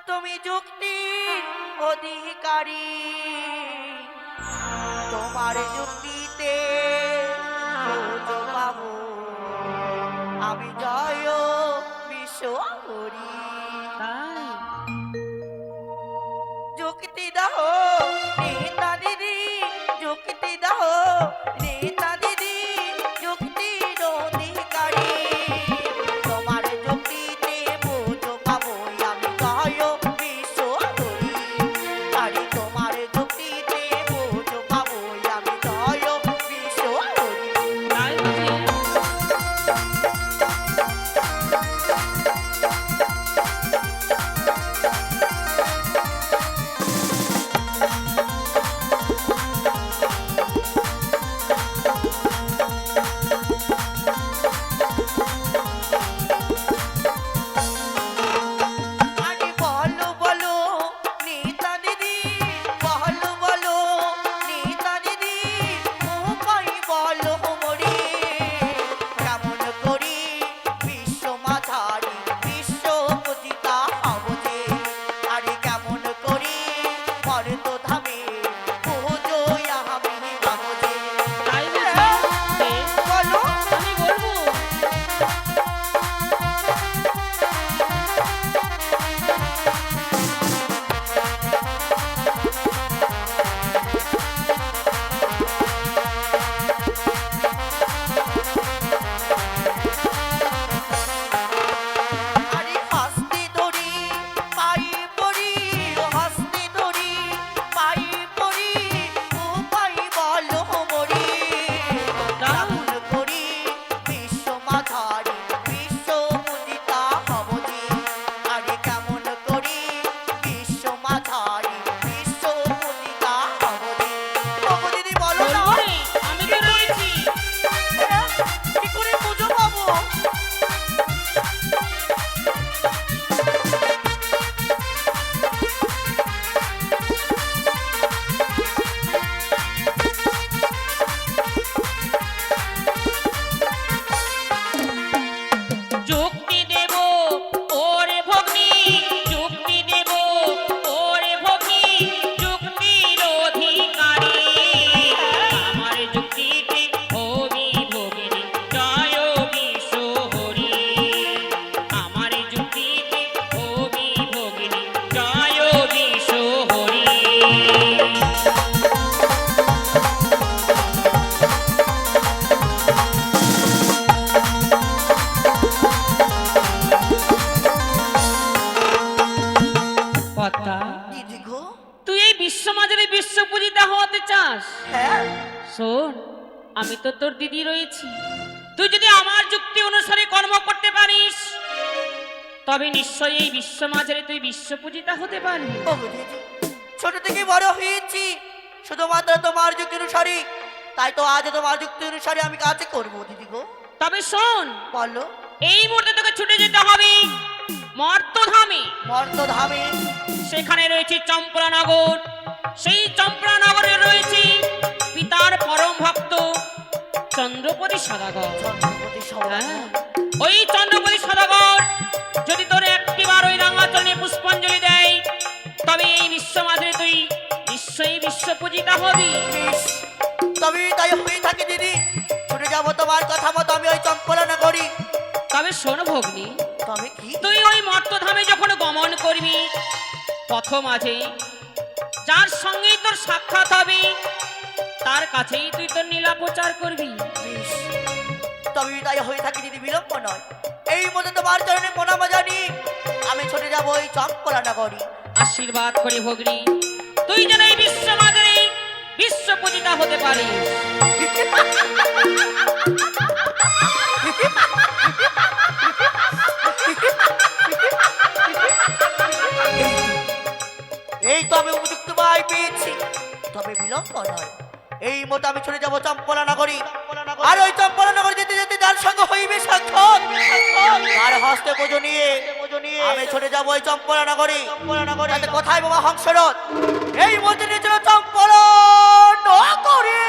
তুমি যুক্তির অধিকারী, তোমার যুক্তিতে খোঁজ পাবো আমি জয় বিশ্বহরি। তাই যুক্তি দাও নেতা দিদি, যুক্তি দাও নেতা দিদি, যুক্তির অধিকারী, তোমার যুক্তিতে বোঝ পাবো আমি জয় বিশ্বহরি। আরে তোমার যুক্তিতে বোঝ পাবো আমি জয় বিশ্বহরি। তাই বুঝি? আরে বলো বলো নেতা দিদি, বলো বলো নেতা দিদি, উপায় বলো মরি, কেমন করি বিশ্ব মাঝারি বিশ্ব পূজিতা হব যে। আরে কেমন করি মর্ত ধামে পুজো আমি হব যে। তাই বুঝি? বলো আমি বলবো। আরে হস্তে ধরি পাই পড়ি, হস্তে ধরি পাই পড়ি, উপায় বলো মরি, কেমন করি বিশ্ব মাঝারি বিশ্ব পূজিতা হব যে। আরে কেমন করি বিশ্ব মাঝারি বিশ্ব পূজিতা হব যে। ওগো দিদি বলো না, বলবো রে, আমি তো রয়েছি। কি করে পুজো পাবো? যুক্তি দেব ওরে ভগ্নি, যুক্তি দেব ওরে ভগ্নি, যুক্তির অধিকারী, আমার যুক্তিতে হবি ভগিনী জয় বিশ্বহরি, আমার যুক্তিতে হবি ভগিনী জয় বিশ্বহরি। কথা দিদি গো, তুই এই বিশ্ব মাঝারে বিশ্ব পূজিতা হতে চাস? হ্যাঁ শোন, আমি তো তোর দিদি রয়েছি। তুই যদি আমার যুক্তি অনুসারে কর্ম করতে পারিস তবে নিশ্চয়ই এই বিশ্ব মাঝারে তুই বিশ্ব পূজিতা হতে পারবি। ওগো দিদি, ছোট থেকে বড় হয়েছি শুধুমাত্র তোমার যুক্তি অনুসারে, তাই তো আজ তোমার যুক্তি অনুসারে আমি কাজ করবো দিদি গো। তবে শোন, বলো এই মুহূর্তে তোকে ছুটে যেতে হবে মর্তধামে। মর্ত ধামে, সেখানে রয়েছে চম্পলানগর। সেই চম্পলানগরে রয়েছে পিতার পরম ভক্ত চন্দ্রপতি সদাগর। চন্দ্রপতি হ্যাঁ, সদাগর। ওই চন্দ্রপতি সদাগর যদি তোর একটিবার ওই রাঙাচরণে পুষ্পাঞ্জলি দেয় তবে এই বিশ্ব মাঝে তুই নিশ্চয়ই বিশ্ব পূজিতা হবি। বেশ, তবে তাই হয়ে থাকে দিদি, ছুটে যাবো তোমার কথা মতো আমি ওই চম্পলনা করি। তবে শোন ভগ্নি, তবে কি? তুই ওই মর্তধামে যখন গমন করবি পথ মাঝে যার সঙ্গেই তোর সাক্ষাৎ হবে তার কাছেই তুই তোর নীলা প্রচার করবি। বেশ, তবে তাই হয়ে থাকে দিদি, বিলম্ব নয়। এই মতো তোমার চরণে প্রণাম জানি আমি ছুটে যাবো ওই চম্পলনা করি। আশীর্বাদ করে ভগ্নি, তুই যেন এই বিশ্ব মাঝে বিশ্ব পূজিতা হতে পারিস। এই তো আমি উপযুক্ত ভাই পেয়েছি, তবে বিলম্ব নয়। এই মতো আমি চলে যাবো চম্পলা নগরী। আর ওই চম্পলা নগরী যেতে যেতে যার সঙ্গে হইবে সাক্ষাৎ, তার হস্তে পুজো নিয়ে আমি চলে যাবো ওই চম্পলা নগরী। তাতে কোথায় বাবা হংসরথ, এই মন্দিরে চলে চম্পলা নগরী।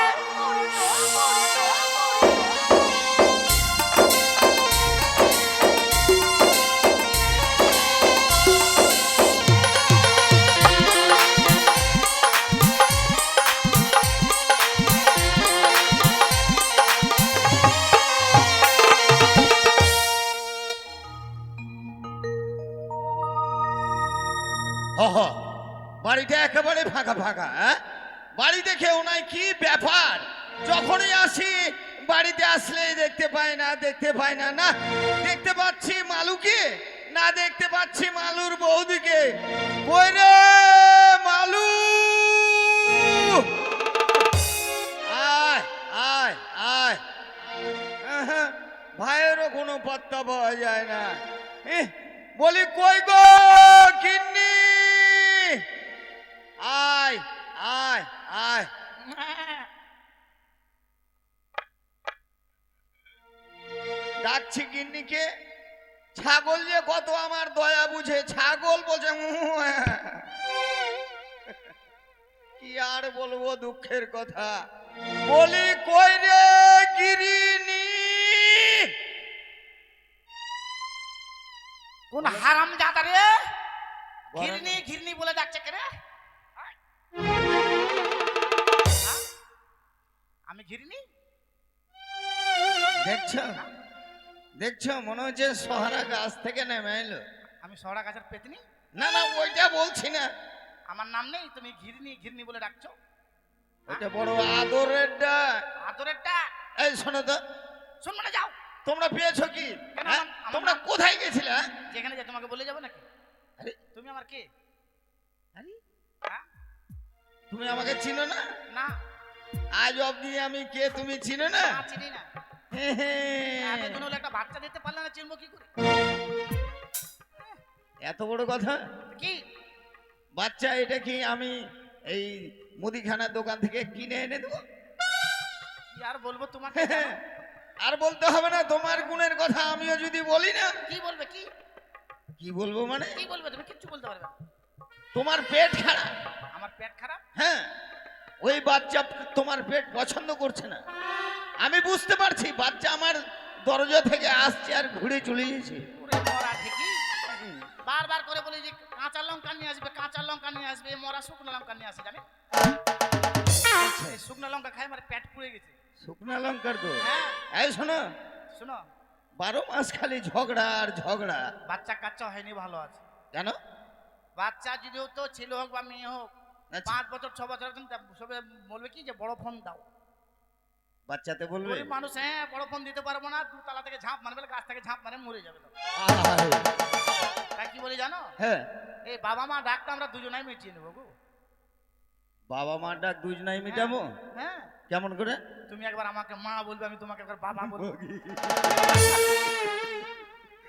বাড়িটা একেবারে ফাঁকা ফাঁকা। হ্যাঁ, বাড়িতে কেউ নাই, কি ব্যাপার? যখনই আসি বাড়িতে আসলেই দেখতে পাই না, দেখতে পাই না। না দেখতে পাচ্ছি মালুকে, না দেখতে পাচ্ছি মালুর বৌদিকে। কই রে মালু, আয় আয় আয়। আহা, ভাইয়েরও কোনো পাত্তা পাওয়া যায় না। বলি কই গো গিন্নি, আয় আয় আয়। ডাকছি গিন্নিকে। ছাগল যে কত আমার দয়া বুঝে, ছাগল বলছে কি আর বলবো দুঃখের কথা। বলি কই রে গিরিনি, কোন হারাম জাদা রে ঘিরনি ঘিরনি বলে ডাকছে কে রে? আমি ঘিরনি? দেখছো দেখছো, মনে হচ্ছে সহারা গাছ থেকে নেমে এলো। আমি সরা গাছের পেতনি? না না, ওইটা বলছি না। আমার নাম নেই, তুমি ঘিরনি ঘিরনি বলে ডাকছো? ওইটা বড় আদরের ডাক। আদরের ডাক? এই শোনো তো, শুনবো না, যাও। তোমরা পেয়েছো কি? কেন হ্যাঁ? আমার তোমরা নাম- কোথায় গেছিলে? হ্যাঁ? যেখানে যে তোমাকে বলে যাবো নাকি? আরে তুমি আমার কে? আরে, হ্যাঁ? তুমি আমাকে চিনো না? না, আজ অবধি আমি কে তুমি চিনো না? না, চিনি না। এতদিন হলো একটা বাচ্চা দিতে পারলে না, চিনবো কি করে? এত বড় কথা? কি বাচ্চা এটা কি আমি এই মুদিখানার দোকান থেকে কিনে এনে দেবো? কি আর বলবো তোমাকে? আর বলতে হবে না তোমার গুণের কথা, আমিও যদি বলি না। কি বলবে? কি কি বলবো মানে? কি বলবে? তুমি কিচ্ছু বলতে পারবে না। তোমার পেট খারাপ। আমার পেট খারাপ? হ্যাঁ, ওই বাচ্চা তোমার পেট পছন্দ করছে না। আমি বুঝতে পারছি, বাচ্চা আমার দরজা থেকে আসছে আর ঘুরে চলে গেছে। ওরে মরা ঠিকই বারবার করে বলি যে কাঁচা লঙ্কা নিয়ে আসবে, কাঁচা লঙ্কা নিয়ে আসবে। মরা শুকনো লঙ্কা নিয়ে আসে, জানে? এই শুকনো লঙ্কা খাই আমার পেট পুড়ে গেছে। শুকনা লঙ্কার তো। হ্যাঁ, এই শোনো, শোনো, 12 মাস খালি ঝগড়া আর ঝগড়া। বাচ্চা কাচ্চা হয়নি, ভালো আছে। কেন? বাচ্চা যদি হতো, ছেলে হোক বা মেয়ে হোক, আচ্ছা। 5 বছর 6 বছর সবে বলবে কি যে বড় ফোন দাও। বাচ্চাতে বলবে গরিব মানুষ, হ্যাঁ, বড় ফোন দিতে পারবো না, 2 তলা থেকে ঝাঁপ মারবে, গাছ থেকে ঝাঁপ মারে মরে যাবে তো। আহারে। তাই কি বলি জানো? হ্যাঁ, এই বাবা মা ডাকটা আমরা দুজনাই মিটিয়ে নেবো গো। বাবা মা ডাক দুজনাই মিটাবো? হ্যাঁ, কেমন করে? তুমি একবার আমাকে মা বলবে, আমি তোমাকে একবার বাবা বলবো।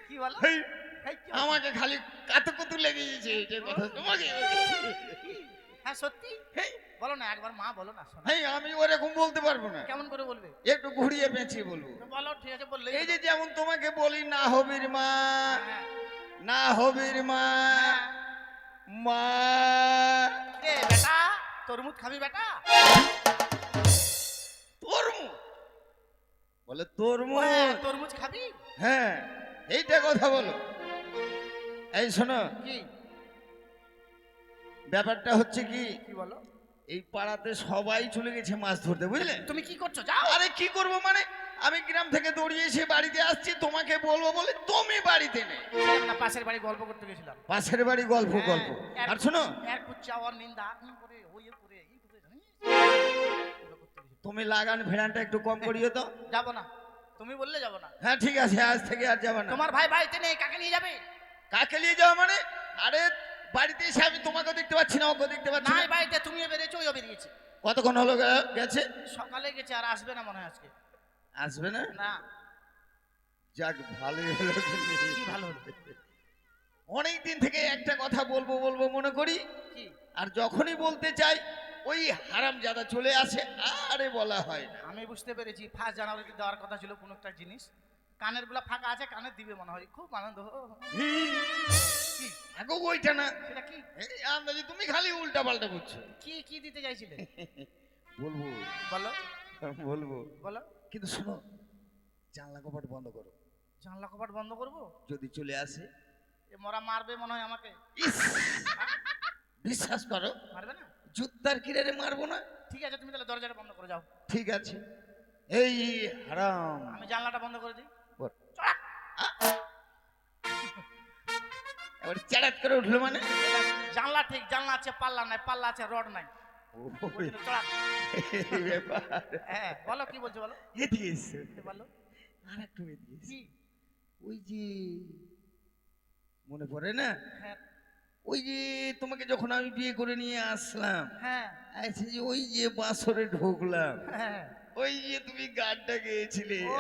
কি বলো? হেই, এই কি? আমাকে খালি কাতুকুতু লেগে গেছে এটা কথা তোমাকে। হ্যাঁ সত্যি, হেই, বলো না, একবার মা বলো না, শোনা। হেই, আমি ওরকম বলতে পারবো না। কেমন করে বলবে? একটু ঘুরিয়ে পেঁচিয়ে বলবো। তো বলো, ঠিক আছে, বললে। এই যে যেমন তোমাকে বলি, না হবির মা, হ্যাঁ, না হবির মা, হ্যাঁ। মা। এ বেটা, তরমুজ খাবি বেটা? তরমুজ বলে? তরমুজ? হ্যাঁ, তরমুজ খাবি? হ্যাঁ, এইটা কথা বলো। এই শোনো, কি ব্যাপারটা হচ্ছে কি, কি বলো? এই পাড়াতে সবাই চলে গেছে মাছ ধরতে, বুঝলে? তুমি কি করছো? যাও। আরে কি করব মানে, আমি গ্রাম থেকে দৌড়িয়ে এসে বাড়িতে আসছি, তোমাকে বলবো বলে তুমি বাড়িতে নেই। না, পাশের বাড়ি গল্প করতে গেছিলাম। পাশের বাড়ি গল্প গল্প। হ্যাঁ, আর শোনো, এর কুচ্চা ওর নিন্দা করে ওই করে এই করে জানিস? এগুলো করতে গেছিলাম। তুমি লাগান ভেড়ানটা একটু কম করিও তো। যাবো না, তুমি বললে যাবো না। হ্যাঁ ঠিক আছে, আজ থেকে আর যাবে না। তোমার ভাই বাড়িতে নেই, কাকে নিয়ে যাবে? কাকে নিয়ে যাওয়া মানে? আরে বাড়িতে এসে আমি তোমাকে দেখতে পাচ্ছি না, ওকে দেখতে পাচ্ছি নাই, না। বাড়িতে তুমিও বেরিয়েছো, ওইও বেরিয়েছে। কতক্ষণ হলো গেছে? সকালে গেছে, আর আসবে না মনে হয় আজকে। আসবে না? না। যাক, ভালোই হলো। কি ভালো হলো? অনেক দিন থেকে একটা কথা বলবো বলবো মনে করি, কি? আর যখনই বলতে চাই ওই হারামজাদা চলে আসে, আরে বলা হয় না। আমি বুঝতে পেরেছি, 1 জানুয়ারিতে দেওয়ার কথা ছিল কোনো একটা জিনিস। কানের গুলা ফাঁকা আছে, কানে দিবে মনে হয়, খুব আনন্দ। কি? আগো ওইটা না, সেটা কি? এই আন্দাজে তুমি খালি উল্টা পাল্টা করছো। কি কি দিতে চাইছিলে? বলবো বলো, বলবো, বলো। কিন্তু শোনো, জানলা কপাট বন্ধ করো। জানলা কপাট বন্ধ করবো? যদি চলে আসে, এ মরা মারবে মনে হয় আমাকে। ইস, বিশ্বাস করো, মারবে না? জুতার কিনারে মারবো না। ঠিক আছে, তুমি তাহলে দরজাটা বন্ধ করে যাও। ঠিক আছে, এই হারাম। আমি জানলাটা বন্ধ করে দিই। বল। চড়া। ওর চাড়াত করে উঠলো মানে জানলা ঠিক, জানলা আছে, পাল্লা নাই, পাল্লা আছে, রড নাই। ওই চড়াক। ব্যাপার। হ্যাঁ, বলো কি বলছো বলো। এদিকে এসো। বলো আর একটু এদিকে এসো। কি? ওই যে মনে পড়ে না, হ্যাঁ ওই যে তোমাকে যখন আমি বিয়ে করে নিয়ে আসলাম, হ্যাঁ আচ্ছা যে ওই যে বাসরে ঢুকলাম, হ্যাঁ। ওই যে তুমি গানটা গেয়েছিলে, ও,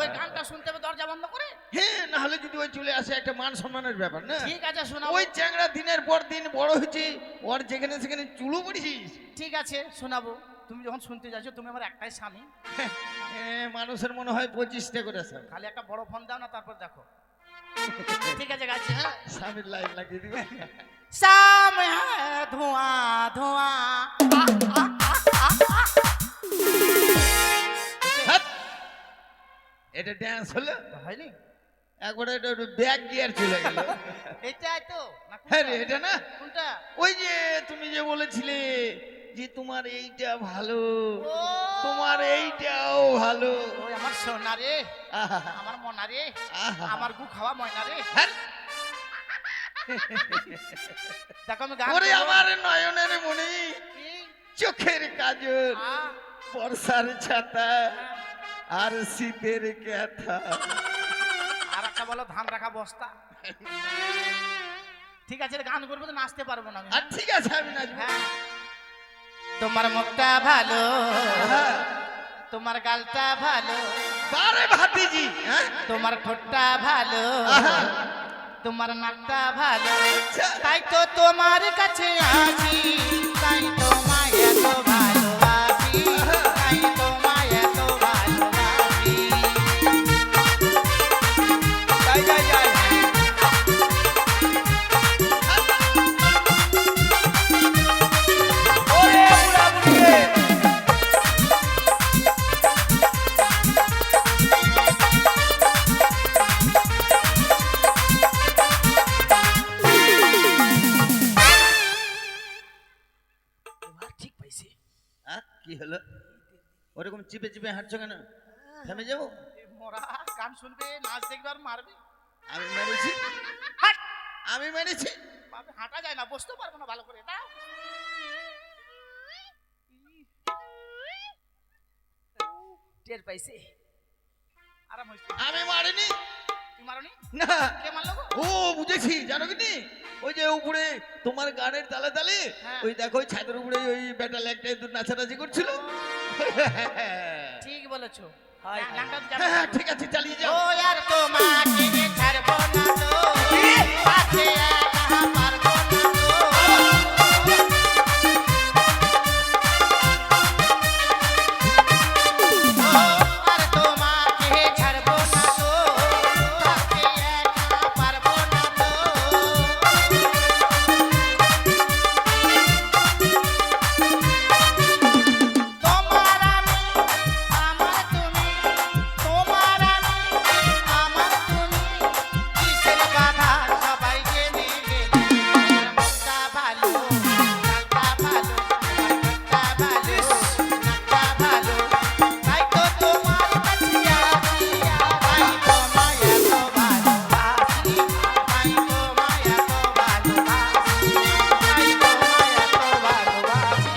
ওই গানটা শুনতে হবে দরজা বন্ধ করে? হ্যাঁ, না হলে যদি ওই চলে আসে একটা মান সম্মানের ব্যাপার না। ঠিক আছে শোনাবো। ওই চ্যাংড়া দিনের পর দিন বড় হয়েছে, ওর যেখানে সেখানে চুলো পড়েছিস। ঠিক আছে শোনাবো। তুমি যখন শুনতে যাচ্ছ, তুমি আমার একটাই স্বামী। মানুষের মনে হয় 25টা করে স্বামী। খালি একটা বড় ফোন দাও না, তারপর দেখো। ঠিক আছে গাচ্ছি। হ্যাঁ, স্বামীর লাইন লাগিয়ে দিবে। शाम है धुआं धुआं। হাত! এটা ড্যান্স হলো, হয়নি? একবারে এটা ব্যাক গিয়ার চলে গেল। এটাই তো না? হ্যাঁ রে, এটা না, কোনটা? ওই যে তুমি যে বলেছিলে যে তোমার এইটা ভালো, ও, তোমার এইটাও ভালো। ওই আমার সোনা রে, আহা! আমার মনা রে, আহা! আমার গু খাওয়া ময়না রে। হ্যাঁ, দেখো আমি গান ওরে করবো। আমার নয়নের মনি, কি? চোখের কাজল, আ, বর্ষার ছাতা আর শীতের ক্যাথা। আর একটা বলো ধান রাখা বস্তা। ঠিক আছে রে, গান করবো তো নাচতে পারবো না আমি। আর ঠিক আছে, আমি নাচবো। হ্যাঁ। তোমার মুখটা ভালো, হ্যাঁ। তোমার গালটা ভালো, বারে ভাতিজি, হ্যাঁ? তোমার ঠোঁটটা ভালো, আহা! তোমার নাকটা ভালো, আচ্ছা। তাই তো তোমার কাছে আছি, তাই তোমায় এত ভালোবাসি, তাই তোমায় এত ভালোবাসি। যাই যাই যাই। ওরে বুড়া বুড়ি রে। এবার ঠিক পাইছে। হ্যাঁ, কি হলো? ওরকম চিপে চিপে হাঁটছো কেন? থেমে যাবো? এ মোরা গান শুনবে, নাচ দেখবে আর মারবে। আমি মেরেছি, হাট! আমি মেরেছি। বাবা, হাঁটা যায় না, বসতে পারবো না ভালো করে। দাও। টের পাইছে, আরাম হয়েছে। আমি মারিনি। তুই মারনি? না, কে মারলো গো? ও বুঝেছি, জানো কি নি? ওই যে উপরে তোমার গানের তালে তালে, হ্যাঁ। ওই দেখো ওই ছাদের উপরে ওই বেটা লেকটাই তো নাচানাচি করছিল। ঠিক বলেছো। Hi, hi. গানটা তো হ্যাঁ, হ্যাঁ, জানো। ঠিক আছে, চালিয়ে যাও। ও यार তোমাকে ছাড়বো না তো, পাশে একা পারবো না তো। ও আর তোমাকে ছাড়বো না তো, পাশে একা পারবো না তো। তোমার আমি, আমার তুমি, তোমার আমি, আমার তুমি, কিসের বাধা সবাই জেনে গেলে। তোমার মুখটা ভালো, গালটা ভালো, তোমার ঠোঁটটা ভালো, নাকটা ভালো, তাই তো তোমার কাছে আছি, তাই তোমায় এত ভালোবাসি, তাই তোমায় এত ভালোবাসি, তাই তোমায় এত ভালোবাসি।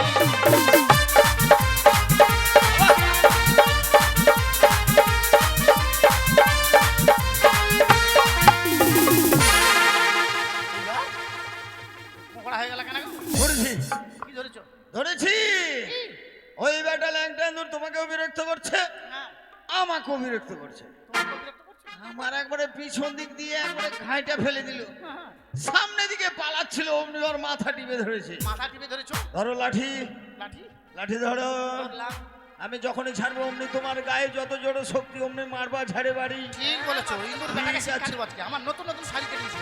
মোকড়া হয়ে গেল কেন গো? ধরেছি, কি ধরেছো? ধরেছি। ওই বেটা ল্যাংটা দূর তোমাকেও বিরক্ত করছে, হ্যাঁ, আমাকেও বিরক্ত করছে। তোমাকে বিরক্ত করছো? আমার একবারে পিছন দিক দিয়ে একবারে ঘাইটা ফেলে দিল, হ্যাঁ, সামনে দিকে পালাচ্ছিল, অমনি ওর মাথা টিপে ধরেছে। মাথা টিপে ধরেছো? ধরো লাঠি, লাঠি লাঠি ধরো। ধরলাম। আমি যখনই ছাড়বো অমনি তোমার গায়ে যত জোরে শক্তি অমনি মারবা ঝাড়ে বাড়ি। ঠিক বলেছো। ইন্দুর ঠিক বেটাকে আছে। শিক্ষা দেবো আজকে। আমার নতুন নতুন শাড়ি কেটেছে।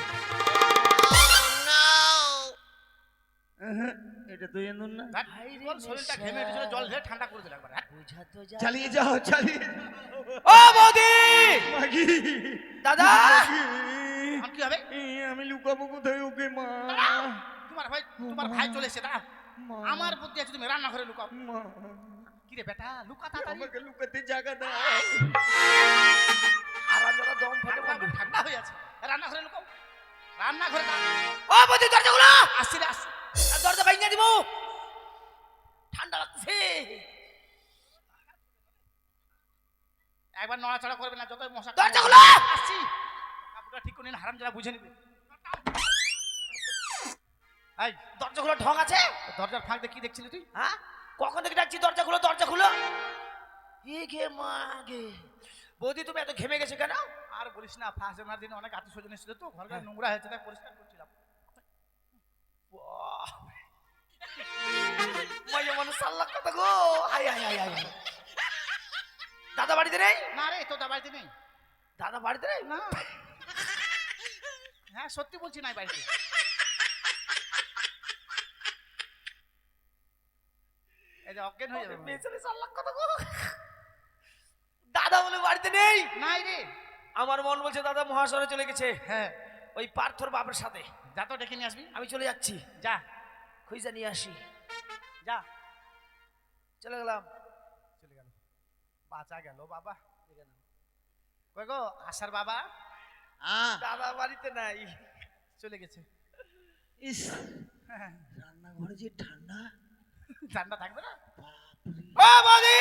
এটা তো এমন না। ধ্যাৎ, তোর শরীরটা ঘেমে উঠেছিল, জল ঢেলে ঠান্ডা করে দিল একবার। হ্যাঁ? বুঝা তো যা। চালিয়ে যাও, চালিয়ে ও বৌদি! মাগি, দাদা! মাগি। এখন কি হবে? আমি লুকাবো কোথায় ওকে মা? দাঁড়াও। তোমার ভাই চলে এসে দাঁড়াও। মা, আমার বুদ্ধি আছে, তুমি রান্নাঘরে লুকাও। মা, কি রে বেটা, লুকা তাড়াতাড়ি। আমাকে লুকাতে জায়গা দাও। আর আমরা দম ফেটে ঠান্ডা হয়ে আছে, রান্নাঘরে লুকাও। রান্নাঘরে ও বৌদি দরজা খোলো। আসছি রে, আসছি। আর দরজা ভাঙিয়ে দিব, ঠান্ডা লাগতেছে। একবার নড়াচড়া করবে না, যতই মশা দরজা খোলো। আসছি। কাপড়টা ঠিক করে নিন, হারাম যারা বুঝে নিবে। এই দরজা খোলো, ঢং আছে? দরজার ফাঁক দিয়ে কি দেখছিলি তুই? হ্যাঁ, কখন থেকে ডাকছি দরজা খোলো, দরজা খোলো। এ ঘে মা গে। বৌদি তুমি এত ঘেমে গেছে কেন? আর বলিস না, ফার্স্ট জানুয়ারির দিনে অনেক আত্মীয় স্বজন এসেছিল তো, ঘরটা নোংরা হয়েছে, তাই পরিষ্কার করছিলাম। মাইয়া মানুষ সাল্লাহ কথা গো। Hi hi hi hi. দাদা বাড়িতে নেই? না রে, তোর বাড়িতে নেই। দাদা বাড়িতে নেই? না, হ্যাঁ সত্যি বলছি, নাই বাড়িতে। এই যে অজ্ঞান হয়ে যাবে। পেছনে সাল্লাহ কথা গো। দাদা বলে বাড়িতে নেই? নাই রে। আমার মন বলছে দাদা মহাশয় চলে গেছে, হ্যাঁ, ওই পার্থর বাপের সাথে। যা তো ডেকে নিয়ে আসবি। আমি চলে যাচ্ছি, যা খুঁজে নিয়ে আসি। যা। চলে গেলাম। চলে গেল, বাঁচা গেল বাবা। কই গো আশার বাবা? দাদা বাড়িতে নাই, চলে গেছে। ইস, হ্যাঁ, রান্নাঘরে যে ঠান্ডা। ঠান্ডা থাকবে না? ও বৌদি,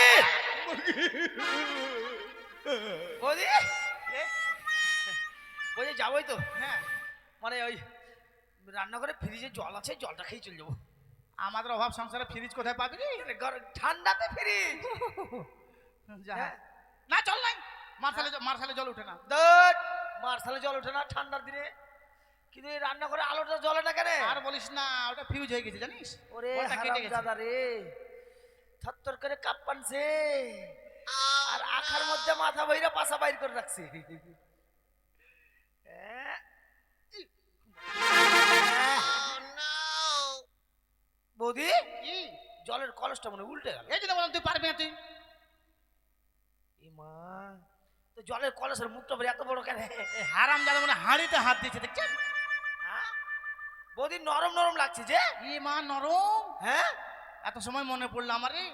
বৌদি, এ, বৌদি যাবোই তো। হ্যাঁ, মানে ওই রান্নাঘরে ফ্রিজে জল আছে, জলটা খেয়ে চলে যাবো। আমাদের অভাব সংসারে ফ্রিজ কোথায় পাবি রে? ঠান্ডাতে ফ্রিজ। যা। হ্যাঁ। না চল নাই, মার্শালে জল উঠে না। মার্শালে জল ওঠে না ঠান্ডার দিনে, কিন্তু এই রান্নাঘরে আলোটা জ্বলে না কেন? আর বলিস না, ওটা ফিউজ হয়ে গেছে জানিস? ওরে ওটা কেটে গেছে। দাদা রে, থরথর করে কাপ পানছে, আর আখার মধ্যে মাথা বইরা পাশা বাইর করে রাখছে। বৌদি, কি? জলের কলসটা মনে উল্টে গেল। এই জন্য বললাম তুই পারবি না তুই। এ মা, তো জলের কলসের মুখটা বের এত বড় কেন? এই হারাম জাদা মনে হাঁড়িতে হাত দিয়েছে, দেখছেন? হ্যাঁ? বৌদি নরম নরম লাগছে যে। ই মা নরম। হ্যাঁ এত সময় মনে পড়লো আমার রে,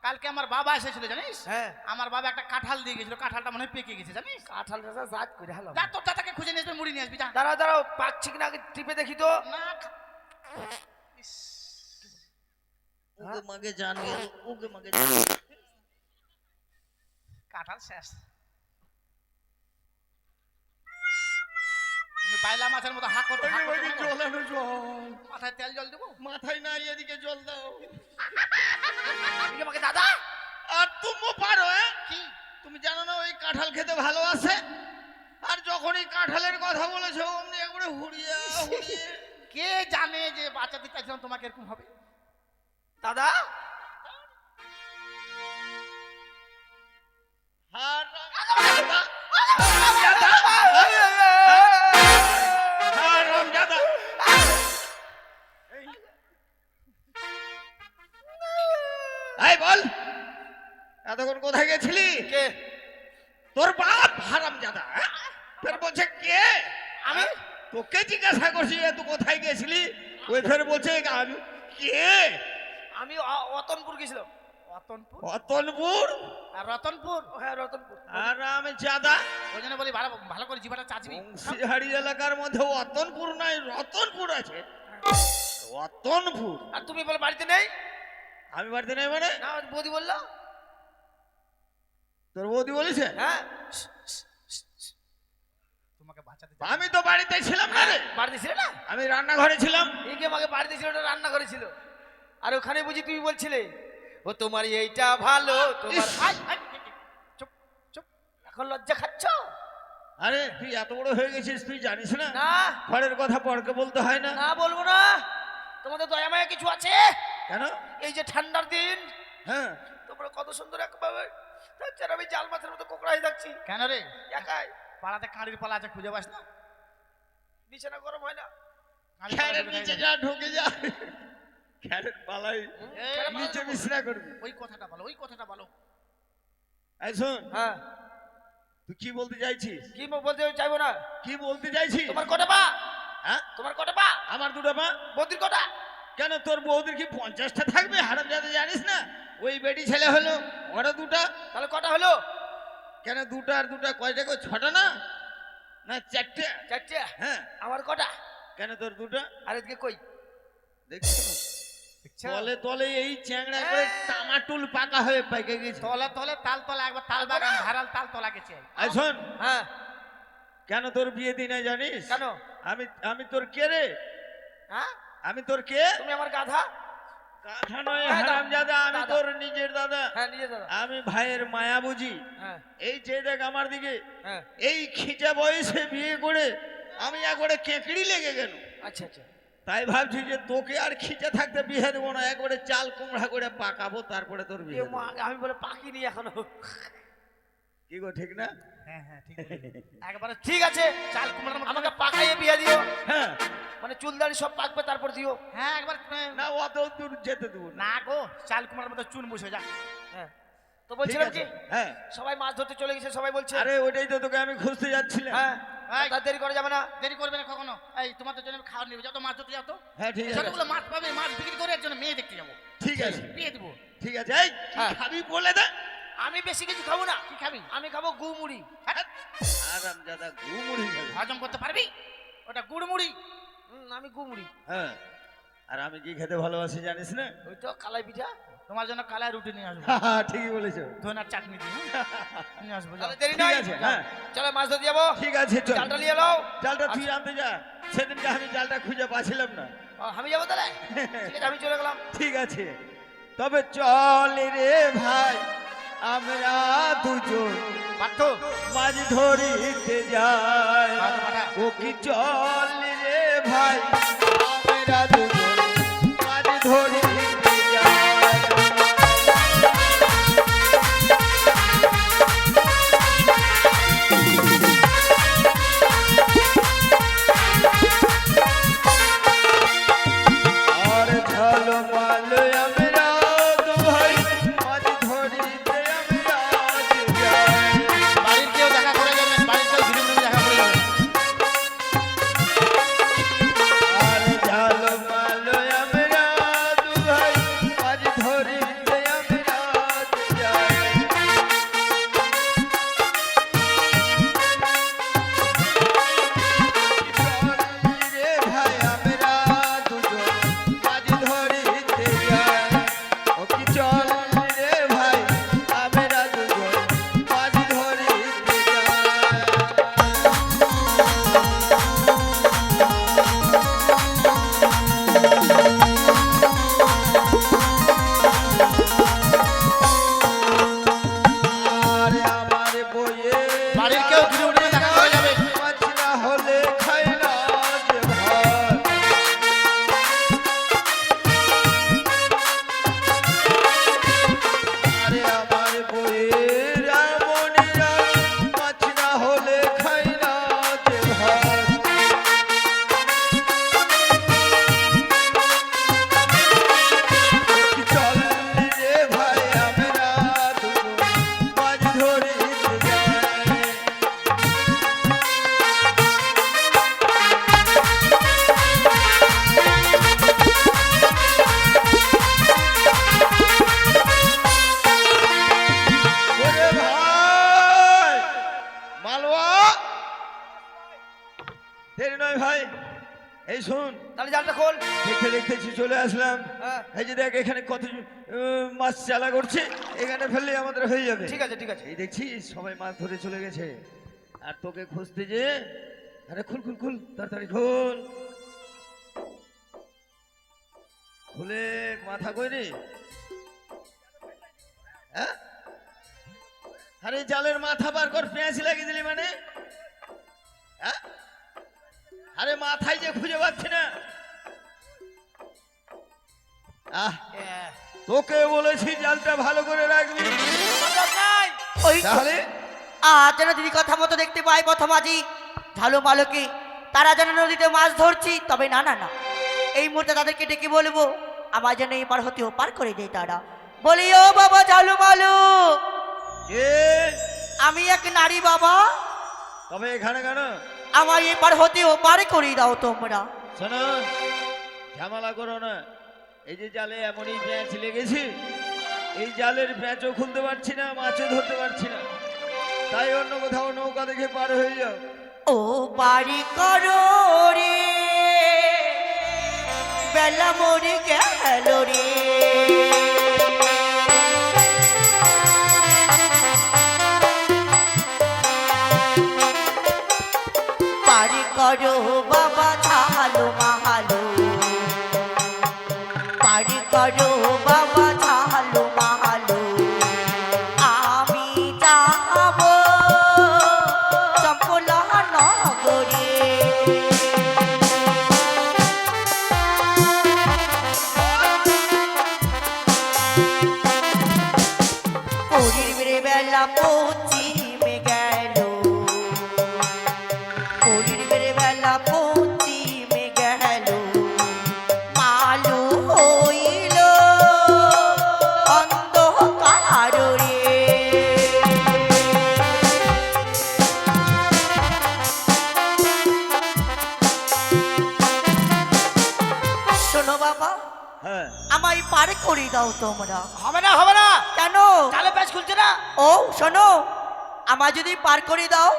কালকে আমার বাবা এসেছিল জানিস? হ্যাঁ, আমার বাবা একটা কাঁঠাল দিয়ে গেছিল, কাঁঠালটা মনে হয় পেকে গেছে জানিস? কাঁঠাল রাজা জাত করে হলাম। যা তোর দাদাকে খুঁজে নিয়ে আসবে, মুড়ি নিয়ে আসবি, যা। দাঁড়াও দাঁড়াও, পাচ্ছি কিনা আগে টিপে দেখি তো। না ইস, ওকে মাগে জান গেল, ওকে মাগে কাঁঠাল শেষ। তুমি বাইলা মাছের মতো হাঁ করতে হাঁ করতে থাকো। জলানো জল। মাথায় তেল জল দেবো? মাথায় নাই, এদিকে জল দাও। ঠিক আমাকে দাদা। আর তুমি পারো, হ্যাঁ? কি? তুমি জানো না ওই কাঁঠাল খেতে ভালোবাসে, আর যখনই কাঁঠালের কথা বলেছো অমনি একবারে হুড়িয়ে হুড়িয়ে। কে জানে যে বাচ্চাদের চাইছিলাম তোমাকে এরকম হবে? দাদা বল, এতক্ষণ কোথায় গেছিলি? কে? তোর বাপ হারামজাদা। ফের বলছে কে? আমি? তোকে জিজ্ঞাসা করছি তুই কোথায় গেছিলি, ওই ফের বলছে আমি। কে? আমি অতনপুর গেছিলাম। রতনপুর? অতনপুর? আর রতনপুর? হ্যাঁ রতনপুর। আর আমি জাদা। ওই জন্য বলি ভালো ভালো করে জিবাটা চাচবি। বংশীহারি এলাকার মধ্যে অতনপুর নাই, রতনপুর আছে। রতনপুর? আর তুমি বলে বাড়িতে নেই? আমি বাড়িতে নেই মানে? না, বৌদি বললো। তোর বৌদি বলেছে? হ্যাঁ, তোমাকে বাঁচাতে আমি তো বাড়িতে ছিলাম না রে, বাড়িতে ছিল না? আমি রান্নাঘরে ছিলাম। এই আমাকে বাড়িতে ছিল, ওটা রান্না করেছিল। আর ওখানে বুঝি তুমি বলছিলে ও তোমার এইটা ভালো, তোমার। ইস! আই, আই, চুপ চুপ। এখন লজ্জা খাচ্ছ? আরে তুই এত বড় হয়ে গেছিস, তুই জানিস না না ঘরের কথা পরকে বলতে হয় না? না, বলবো না। তোমাদের দয়া মায়া কিছু আছে? কেন? এই যে ঠান্ডার দিন, হ্যাঁ, তোমরা কত সুন্দর একভাবে তাছাড়া আমি জাল মাছের মতো কোকড়াই থাকছি কেন রে? একাই। পাড়াতে কাঁড়ির পালা আছে, খুঁজে পাস না? বিছানা গরম হয় না? কাঁড়ির পালা খ্যারের ঢুকে নিচে যায়। যা ঢুকে যা, খ্যারের পালাই এই, নিচে বিছনা করবি। ওই কথাটা বলো, ওই কথাটা বলো। এই শোন, হ্যাঁ, তুই কি বলতে চাইছিস? কি বলতে চাইবো না? কি বলতে চাইছিস? তোমার কটা পা? হ্যাঁ, তোমার কটা পা? আমার দুটো পা। বৌদির কটা? কেন তোর বৌদির কি 50টা থাকবে? হারামজাদা জানিস না ওই বেটি ছেলে হলো, ওরা দুটা। তাহলে কটা হলো? কেন দুটা আর দুটা কয়টা করে? 6টা না? না 4টে? 4টে? হ্যাঁ, আমার কটা? কেন তোর দুটো? আর এদিকে কই দেখছো তলে তলে এই চ্যাংড়া করে টামাটুল পাকা হয়ে পাইকে গেছে। তলে তলে তাল তলা একবার তাল বাগান ধারাল তাল তলা গেছে। আই শোন, হ্যাঁ কেন তোর বিয়ে দিই না জানিস? কেন? আমি তোর কে রে? হ্যাঁ আমি তোর কে? তুমি আমার গাধা? গাধা নয় হ্যাঁ, হারামজাদা, আমি দাদা। তোর নিজের দাদা। হ্যাঁ নিজে দাদা। আমি ভাইয়ের মায়া বুঝি। হ্যাঁ এই চেয়ে দেখ আমার দিকে, হ্যাঁ এই খিচা বয়সে বিয়ে করে আমি একবারে কেঁকড়ি লেগে গেল। আচ্ছা আচ্ছা। তাই ভাবছি যে তোকে আর খিচে থাকতে বিয়ে দেবো না, একবারে চাল কুমড়া করে পাকাবো, তারপরে তোর বিয়ে দেবো। আমি বলে পাকিনি এখনো। কি গো, ঠিক না? হ্যাঁ হ্যাঁ ঠিক একবারে ঠিক আছে। চাল কুমড়ার মতো আমাকে পাকাইয়ে বিয়ে দিও। হ্যাঁ মানে চুলদাড়ি সব পাকবে তারপর দিও। হ্যাঁ একবার না, অত দূর যেতে দেবো না। না গো, চাল কুমড়ার মতো চুন বসে যা। হ্যাঁ তো ঠিক বলছিলাম আছে, কি, হ্যাঁ। সবাই মাছ ধরতে চলে গেছে, সবাই বলছে। আরে ওইটাই তো তোকে আমি খুঁজতে যাচ্ছিলাম। হ্যাঁ তার দেরি করা যাবে না। দেরি করবে না কখনো। এই তোমাদের জন্য আমি খাওয়া নিয়ে যাও তো, মাছ ধরতে যাও তো। হ্যাঁ ঠিক আছে, যতগুলো মাছ পাবে মাছ বিক্রি করে এর জন্য মেয়ে দেখতে যাবো। ঠিক আছে, বিয়ে দেবো। ঠিক আছে। এই কি হ্যাঁ। খাবি বলে দে। আমি বেশি কিছু খাবো না। কি খাবি? আমি খাবো গুড়মুড়ি। আরামজাদা গুমুড়ি খাবি? হজম করতে পারবি? ওটা গুড়মুড়ি। আমি গুড়মুড়ি। হ্যাঁ, আর আমি কি খেতে ভালোবাসি জানিস না? ওই তো কালাই পিঠা। তোমার জন্য কালাই রুটি নিয়ে আসবো। ঠিকই বলেছো। ধনার চাটনি দিয়ে নিয়ে আসবো। তাহলে দেরি ঠিক নাই। আছে, হ্যাঁ চলো মাছ ধরতে যাবো। ঠিক আছে, চল। জালটা নিয়ে নাও। জালটা তুই আনতে যা, সেদিনকে আমি জালটা খুঁজে পাচ্ছিলাম না। আমি যাবো তাহলে। ঠিক আছে আমি চলে গেলাম। ঠিক আছে, তবে চল রে ভাই, আমরা দুজন পার্থ মাছ ধরিতে যাই। পাঠা, পাঠা। ও কি চল রে ভাই, আমরা দুজন মাছ ধরিতে যাই। আর ঝলমাল আমরা দু ভাই মাছ ধরিতে আমরা যাই। বাড়ির কেউ দেখা করে যাবেন, বাড়ির কেউ ধীরে ধীরে দেখা করে যাবেন। আর ঝলমাল আমরা দু ভাই মাছ ধরিতে আমরা যাই। চল রে ভাই, আমরা দুজন মাছ ধরিতে যাই। ও কি চল রে ভাই, আমরা দুজন মাছ ধরিতে যাই। আর আমার বইয়ে বাড়ির কেউ ধীরে ধীরে দেখা করে যাবে। মাছ না হলে খাই না যে ভাত। আরে আমার বইয়ের মনিরা মাছ না হলে খাই না যে ভাত। চল রে ভাই, আমরা দুজন মাছ ধরিতে যাই। ওরে ভাই মালওয়া, দেরি নয় ভাই, এই শুন। তাহলে জালটা খোল। দেখতে দেখতেছি চলে আসলাম। হ্যাঁ এই যে দেখ এখানে কত মাছ চালা করছে, এখানে ফেললে আমাদের হয়ে যাবে। ঠিক আছে ঠিক আছে। এই দেখছিস সবাই মাছ ধরে চলে গেছে, আর তোকে খুঁজতে যে, আরে খুল খুল খুল, তাড়াতাড়ি খুল, খুলে মাথা কই রে? হ্যাঁ, আরে জালের মাথা বার কর, পেঁয়াজি লাগিয়ে দিলি মানে? হ্যাঁ, আরে মাথায় যে খুঁজে পাচ্ছি না। তোকে বলেছি জালটা ভালো করে রাখবি, ওই তাহলে আজ যেন দিদি কথা মতো দেখতে পাই পথবাজি ঝালু মালুকে, তারা যেন নদীতে মাছ ধরছি। তবে না না না, এই মুহূর্তে তাদেরকে ডেকে বলবো আমার যেন এবার হতে পার করে দেয় তারা। বলি ও বাবা ঝালু মালু, এ আমি এক নারী বাবা, তবে এখানে কেন? আমার এবার হতে পার করে দাও তোমরা। শোনো, ঝামেলা করো না। এই যে জালে এমনই প্যাঁচ লেগেছে, এই জালের প্যাঁচও খুলতে পারছি না, মাছও ধরতে পারছি না, তাই অন্য কোথাও নৌকা দেখে পার হয়ে যাও। ও পারি করো রে বেলা মরে গেল রে পারি করো বাবা ঝালো মাহালো পারি করো বাবা ঝালো মাহালো আমি যাব চম্পলা নগরে পরির বেলা পশ্চিমে গেল পরির বেলা পশ্চিমে গেল মালু হইল অন্ধকার রে শোনো বাবা হ্যাঁ আমায় পার করে দাও তোমরা হবে না হবে না, কেন জালে প্যাচ খুলছে না। ও শোনো আমায় যদি পার করে দাও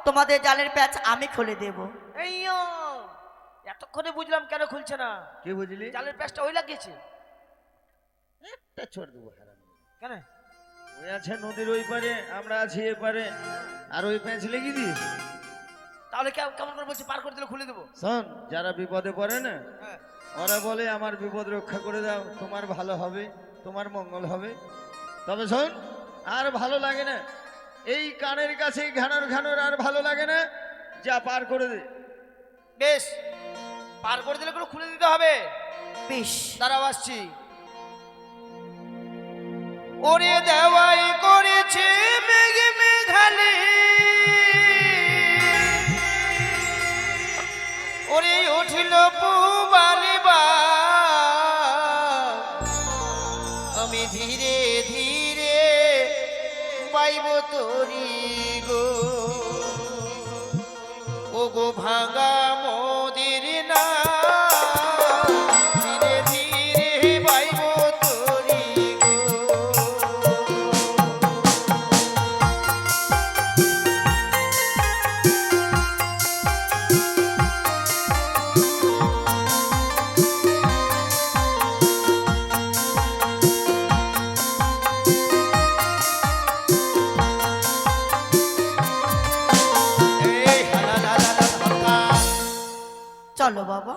তোমাদের জালের প্যাচ আমি খুলে দেব এই ও, এতক্ষণে বুঝলাম কেন খুলছে না। কি বুঝলি জালের প্যাচটা ওই লাগিয়েছে একটা ছোট দেবো হারাম কেন? ওই আছে নদীর ওই পারে আমরা আছি এ পারে আর ওই প্যাঁচ লেগে দিস তাহলে কেমন করে বলছে পার করে দিলে খুলে দেবো? শোন যারা বিপদে পড়ে না হ্যাঁ। ওরা বলে আমার বিপদ রক্ষা করে দাও তোমার ভালো হবে তোমার মঙ্গল হবে তবে শোন আর ভালো লাগে না এই কানের কাছে ঘানর ঘানর আর ভালো লাগে না যা পার করে দে বেশ, পার করে দিলে কোনো খুলে দিতে হবে। বেশ দাঁড়াও আসছি। ওরে দেওয়াই করেছে মেঘে মেঘালি, ওরে উঠিল পুবালি বা, আমি ধীরে ধীরে পাইব তোরি গো, ও গো ভাঙা মোদের না, ধীরে ধীরে পাইব তোরি গো। এই হালা লা লা লা হালকা। চলো বাবা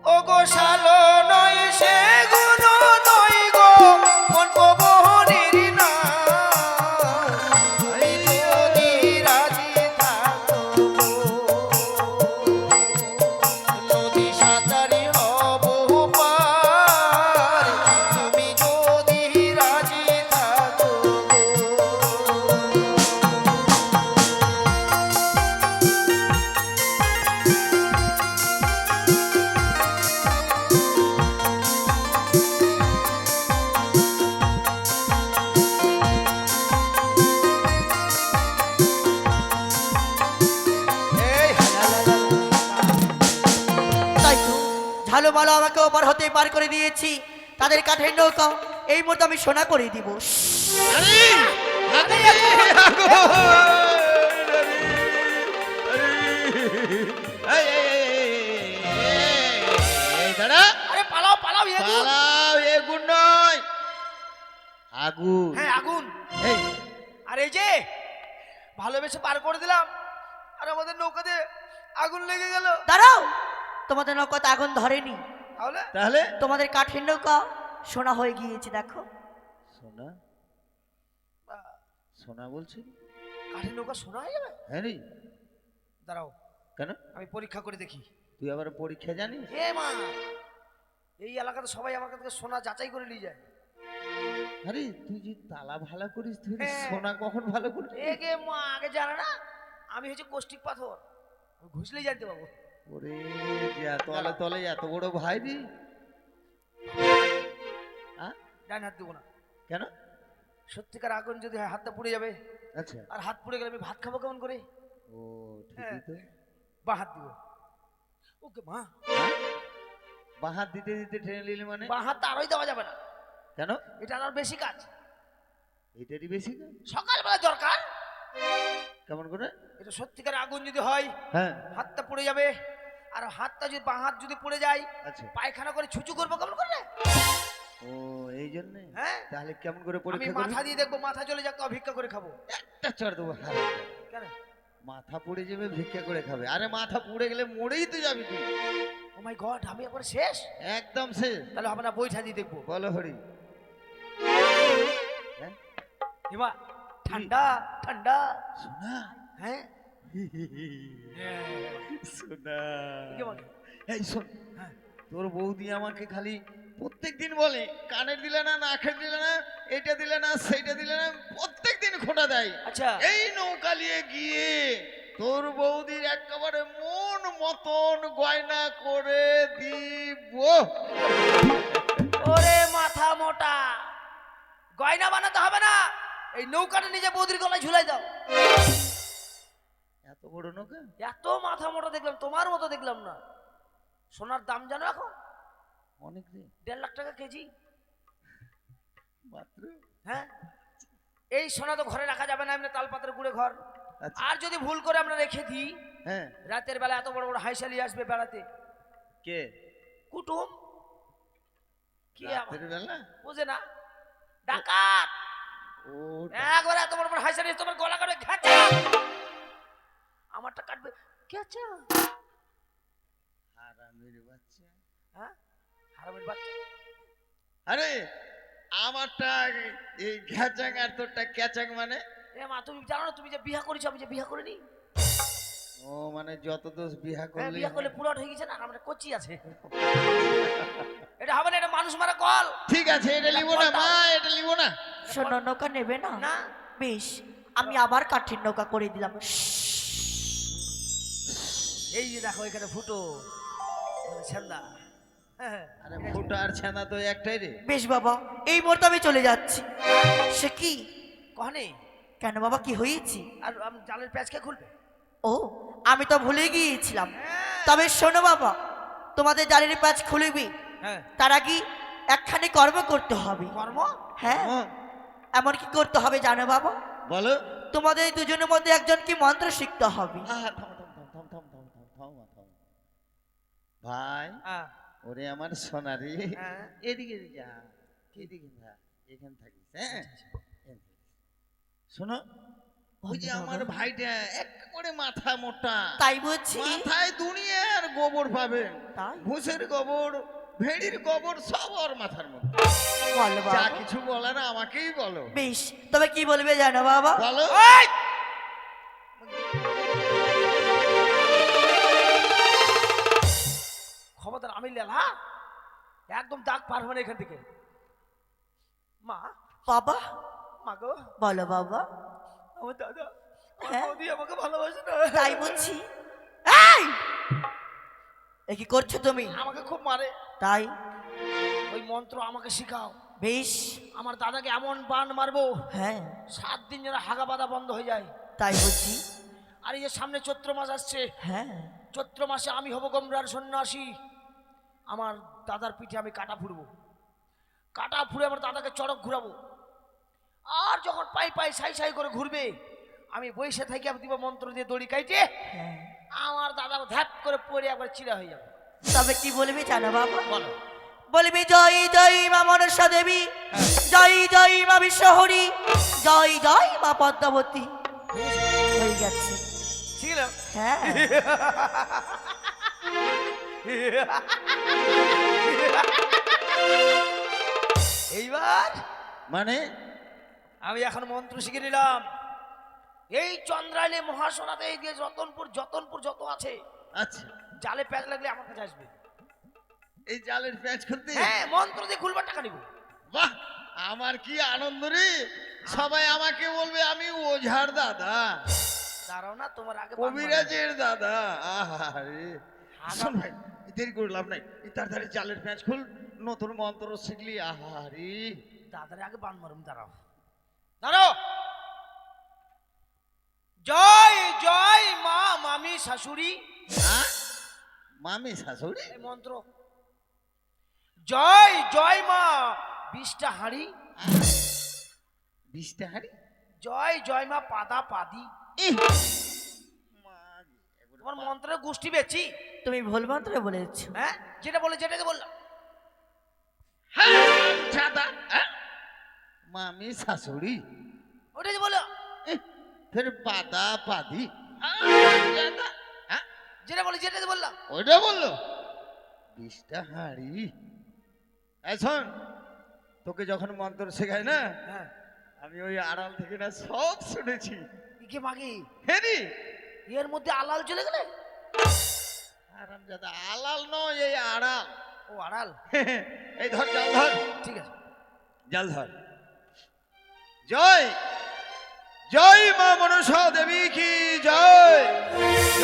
ও গো শালো নয় সে গুনো নয় গো মন মোহনের না, এই যদি রাজি থাকো নদী সাঁতারি হব পার, তুমি যদি রাজি থাকো। এই হালা লা লা লা। তাই তো ঝালো মালো আমাকে ওপার হতে পার করে দিয়েছি তাদের কাঠের নৌকা এই মতো আমি সোনা করে দিব আরে পালাও পালাও এ আগুন। আগুন নয় আগুন হ্যাঁ আগুন। এই আর এই যে ভালোবেসে পার করে দিলাম আর আমাদের নৌকাতে আগুন লেগে গেল। দাঁড়াও তোমাদের নৌকাতে আগুন ধরেনি তাহলে তাহলে তোমাদের কাঠের নৌকা সোনা হয়ে গিয়েছে দেখো সোনা সোনা বলছি কাঠের নৌকা শোনা হয়ে যাবে? হ্যাঁ রে দাঁড়াও কেন আমি পরীক্ষা করে দেখি। তুই আবার পরীক্ষা জানিস এ মা, এই এলাকাতে সবাই আমার কাছে সোনা যাচাই করে নিয়ে যায়। আরে তুই যে তালা ভালো করিস তুই হ্যাঁ। সোনা কখন ভালো করিস এ গে মা আগে জানে না আমি হচ্ছে কষ্টিক পাথর, আমি ঘুষলেই জানতে পাবো। ওরে যা তলে তলে এত বড় ভাই রে ডান হাত দেবো না। কেন সত্যিকার আগুন যদি হয় হাতটা পুড়ে যাবে, আচ্ছা আর হাত পুড়ে গেলে আমি ভাত খাবো কেমন করে? ও ঠিকই তো বা হাত দিব। ওকে মা, হ্যাঁ? বাঁ হাত দিতে দিতে টেনে নিলি মানে বা হাতটা আরোই দেওয়া যাবে না, কেন এটা আর বেশি কাজ। এটারই বেশি না? সকালবেলা দরকার। কেমন করে এটা সত্যিকার আগুন যদি হয় হ্যাঁ হাতটা পুড়ে যাবে আর হাতটা যদি বাঁ হাত যদি পড়ে যায় আচ্ছা পায়খানা করে ছুচু করবো কেমন করে? ও এই জন্য হ্যাঁ তাহলে কেমন করে আমি পরীক্ষা মাথা করবি? দিয়ে দেখবো, মাথা চলে যাক তো ভিক্ষা করে খাবো। একটা চড় দেবো কেন? মাথা পুড়ে যাবে ভিক্ষা করে খাবে? আরে মাথা পুড়ে গেলে মরেই তো যাবি তুই। ও মাই গড, আমি একবার শেষ। একদম শেষ। তাহলে হবে না, বইটা দিয়ে দেখবো। বলো হরি। হ্যাঁ হিমা ঠান্ডা ঠান্ডা। শোনা হ্যাঁ শোনা কি বলে? এই শোন, হ্যাঁ। তোর বৌদি আমাকে খালি প্রত্যেকদিন বলে কানের দিলে না, নাকের দিলে না, এইটা দিলে না, সেইটা দিলে না, প্রত্যেকদিন খোঁটা দেয়। আচ্ছা এই নৌকা নিয়ে গিয়ে তোর বৌদির একেবারে মন মতন গয়না করে দিব। ওরে মাথা মোটা, গয়না বানাতে হবে না, এই নৌকাটা নিজে বৌদির গলায় ঝুলাই দাও। এত বড় নৌকা? এত মাথা মোটা দেখলাম, তোমার মতো দেখলাম না। সোনার দাম জানো এখন? অনেক রে 1.5 লাখ টাকা কেজি। মাত্র। হ্যাঁ এই সোনা তো ঘরে রাখা যাবে না, এমনি তালপাত্র গুড়ে ঘর। আচ্ছা আর যদি ভুল করে আমরা রেখে দিই, হ্যাঁ। রাতের বেলা এত বড় বড় হাইশালি আসবে বেড়াতে, কে? কুটুম। কি রাতের বেলা? বুঝে না, ডাকাত। ও একবার এত বড় বড় হাইশালি তোমার গলা কাটবে, ঘেঁচা। আমারটা কাটবে, ঘেঁচা। হারামির বাচ্চা। হ্যাঁ হারামির বাচ্চা। আরে আমারটা এই ঘ্যাচাং আর তোরটা ক্যাচাং মানে? এ মা, তুমি জানো না তুমি যে বিয়া করেছো, আমি যে বিয়া করিনি? ও মানে যত দোষ বিহা হ্যাঁ করলি। বিয়া করলে পুরো হয়ে গেছে না, আমরা কচি আছে। এটা হবে না, এটা মানুষ মারা কল। ঠিক আছে, এটা লিব না মা, এটা লিব না। সোনার নৌকা নেবে না? না বেশ, আমি আবার কাঠের নৌকা করে দিলাম। এই যে দেখো এখানে ফুটো ছেন্দা। আরে ফুটা আর ছানা তো একটাই রে। বেশ বাবা, এই মুহূর্তে আমি চলে যাচ্ছি। সে কি? কহনে কেন বাবা, কি হয়েছে? আর জালের প্যাঁচকে খুলবে। ও, আমি তো ভুলে গিয়েছিলাম। তবে শোনো বাবা, তোমাদের জালের প্যাচ খুলবি, হ্যাঁ তার আগে একখানি কর্ম করতে হবে। কর্ম? হ্যাঁ, হুম, এমন কি করতে হবে জানো বাবা? বলো। তোমাদের দুজনের মধ্যে একজনকে মন্ত্র শিখতে হবে। থাম। ভাই হ্যাঁ ওরে আমার সোনারি, হ্যাঁ। এদিকে যা, এদিকে যা, এখানে থাকিস। হ্যাঁ শোনো, ওই যে আমার ভাইটা একেবারে মাথা মোটা, তাই বলছি। মাথায় দুনিয়ার গোবর পাবেন, তাই ভুষের গোবর, ভেড়ির গোবর, সব ওর মাথার মধ্যে। বলো যা বাবা। কিছু বলার আমাকেই বলো। বেশ, তবে কি বলবে জানো বাবা? বলো। ওই! খবরদার, আমি লেলা একদম দাগ পার হবে না এখান থেকে। মা, বাবা মা গো, বলো বাবা। আমার দাদা, আমার হ্যাঁ? বৌদি আমাকে ভালোবাসে না। তাই বলছি। এই! এ কি করছো তুমি? আমাকে খুব মারে। তাই ওই মন্ত্র আমাকে শিখাও। বেশ। আমার দাদাকে এমন বান মারবো, হ্যাঁ 7 দিন যেন হাগা বাঁধা বন্ধ হয়ে যায়। তাই বলছি। আর এই যে সামনে চৈত্র মাস আসছে, হ্যাঁ চৈত্র মাসে আমি হব গমরার সন্ন্যাসী। আমার দাদার পিঠে আমি কাটা ফুড়বো, কাটা ফুড়ে আমার দাদাকে চড়ক ঘুরাবো। আর যখন পাই পাই সাই সাই করে ঘুরবে, আমি বসে থাকি, আমি দিব মন্ত্র দিয়ে দড়ি কাইটে, হ্যাঁ। আমার দাদা ধ্যাপ করে পড়ে একবার চিরা হয়ে যাবে। তবে কি বলবি জানো বাবা? বলো। বলবি জয় জয় মা মনসা দেবী, জয় জয় মা বিশ্বহরি, জয় জয় মা পদ্মাবতী। হয়ে গেছে। ছিল হ্যাঁ এইবার মানে আমি এখন মন্ত্র শিখে নিলাম। এই চন্দ্রাইলে মহাসোনাতে এই যে যতনপুর যত আছে, আচ্ছা জালে প্যাঁচ লাগলে আমার কাছে আসবে। এই জালের প্যাঁচ খুলতে? হ্যাঁ মন্ত্র দিয়ে খুলবার টাকা নিব। বাহ, আমার কি আনন্দ রে। সবাই আমাকে বলবে আমি ওঝার দাদা, দাঁড়াও না, তোমার আগে কবিরাজের দাদা। আহারে শোন ভাই, দেরি করে লাভ নাই, এই তাড়াতাড়ি জালের প্যাঁচ খুল, নতুন মন্ত্র শিখলি। আহারে দাদারে আগে বান মারুম। দাঁড়াও দাঁড়াও। জয় জয় মা মামি শাশুড়ি। হ্যাঁ? মামি শাশুড়ি? এই মন্ত্র জয় জয় মা 20টা হাঁড়ি, 20টা হাঁড়ি? জয় জয় মা পাদা পাদি। ইহ! মা, তোমার মন্ত্রের গোষ্ঠী বেচি। তুমি ভুল মাত্রে বলেছ। হ্যাঁ যেটা বলে যেটাকে বললাম। জাদা মামি শাশুড়ি ওটা যে বলো ফের পাদা পাদি জাদা যেটা বলে যেটাকে বললাম। ওইটা বললো 20টা হাঁড়ি। এই শোন, তোকে যখন মন্ত্র শেখায় না, হ্যাঁ আমি ওই আড়াল থেকে না সব শুনেছি। ইকে মাগি হ্যাঁ রে, এর মধ্যে আলাল চলে গেলে। আরাম জাদা আলাল নয়, এই আড়াল। ও আড়াল। এই ধর, জাল ধর, ঠিক আছে। জাল ধর। জয় জয় মা মনসা দেবী কি জয়,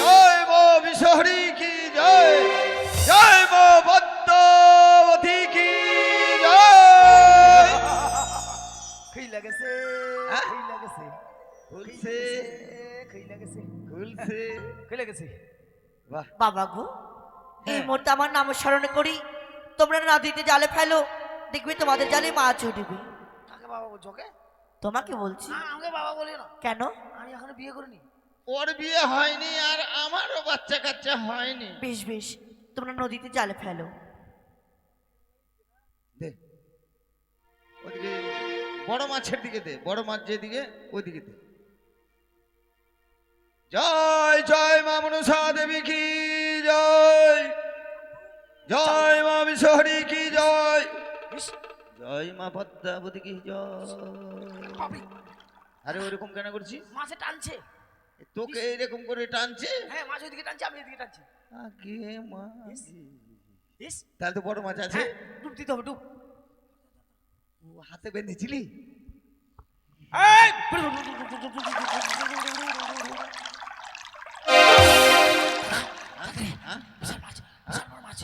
জয় মা বিশ্বহরি কি জয়, জয় মা পদ্মাবতী কি জয়। খই লাগেছে হ্যাঁ? খই লাগেছে খুলছে খই লাগেছে খুলছে, খই লাগেছে। বাহ। বাবা গো, এই হ্যাঁ। মুহূর্তে আমার নাম স্মরণ করি, তোমরা নদীতে জালে ফেলো, দেখবি তোমাদের জালে মাছ উঠবে। কাকে বাবা বলছো? ওকে তোমাকে বলছি। আমাকে বাবা বলি না, কেন? আমি এখনো বিয়ে করিনি। ওর বিয়ে হয়নি আর আমারও বাচ্চা কাচ্চা হয়নি। বেশ বেশ, তোমরা নদীতে জালে ফেলো। দে ওদিকে বড় মাছের দিকে দে, বড় মাছ যেদিকে ওইদিকে দে। জয় জয় মা মনসা দেবী কি জয়, জয় মা বিশ্বহরি কি জয়, জয় মা পদ্মাবতী কি জয়। আরে ওইরকম কেন করছিস? মাছে টানছে। তোকে এইরকম করে টানছে? হ্যাঁ মাছ ওইদিকে টানছে, আমি এদিকে টানছি। আগে মা, ইস তাহলে তো বড় মাছ আছে। হ্যাঁ, ডুব দিতে হবে, ডুব। ও, হাতে বেঁধেছিলি? এই! হ্যাঁ? বিশাল মাছ, বিশাল বড় মাছ।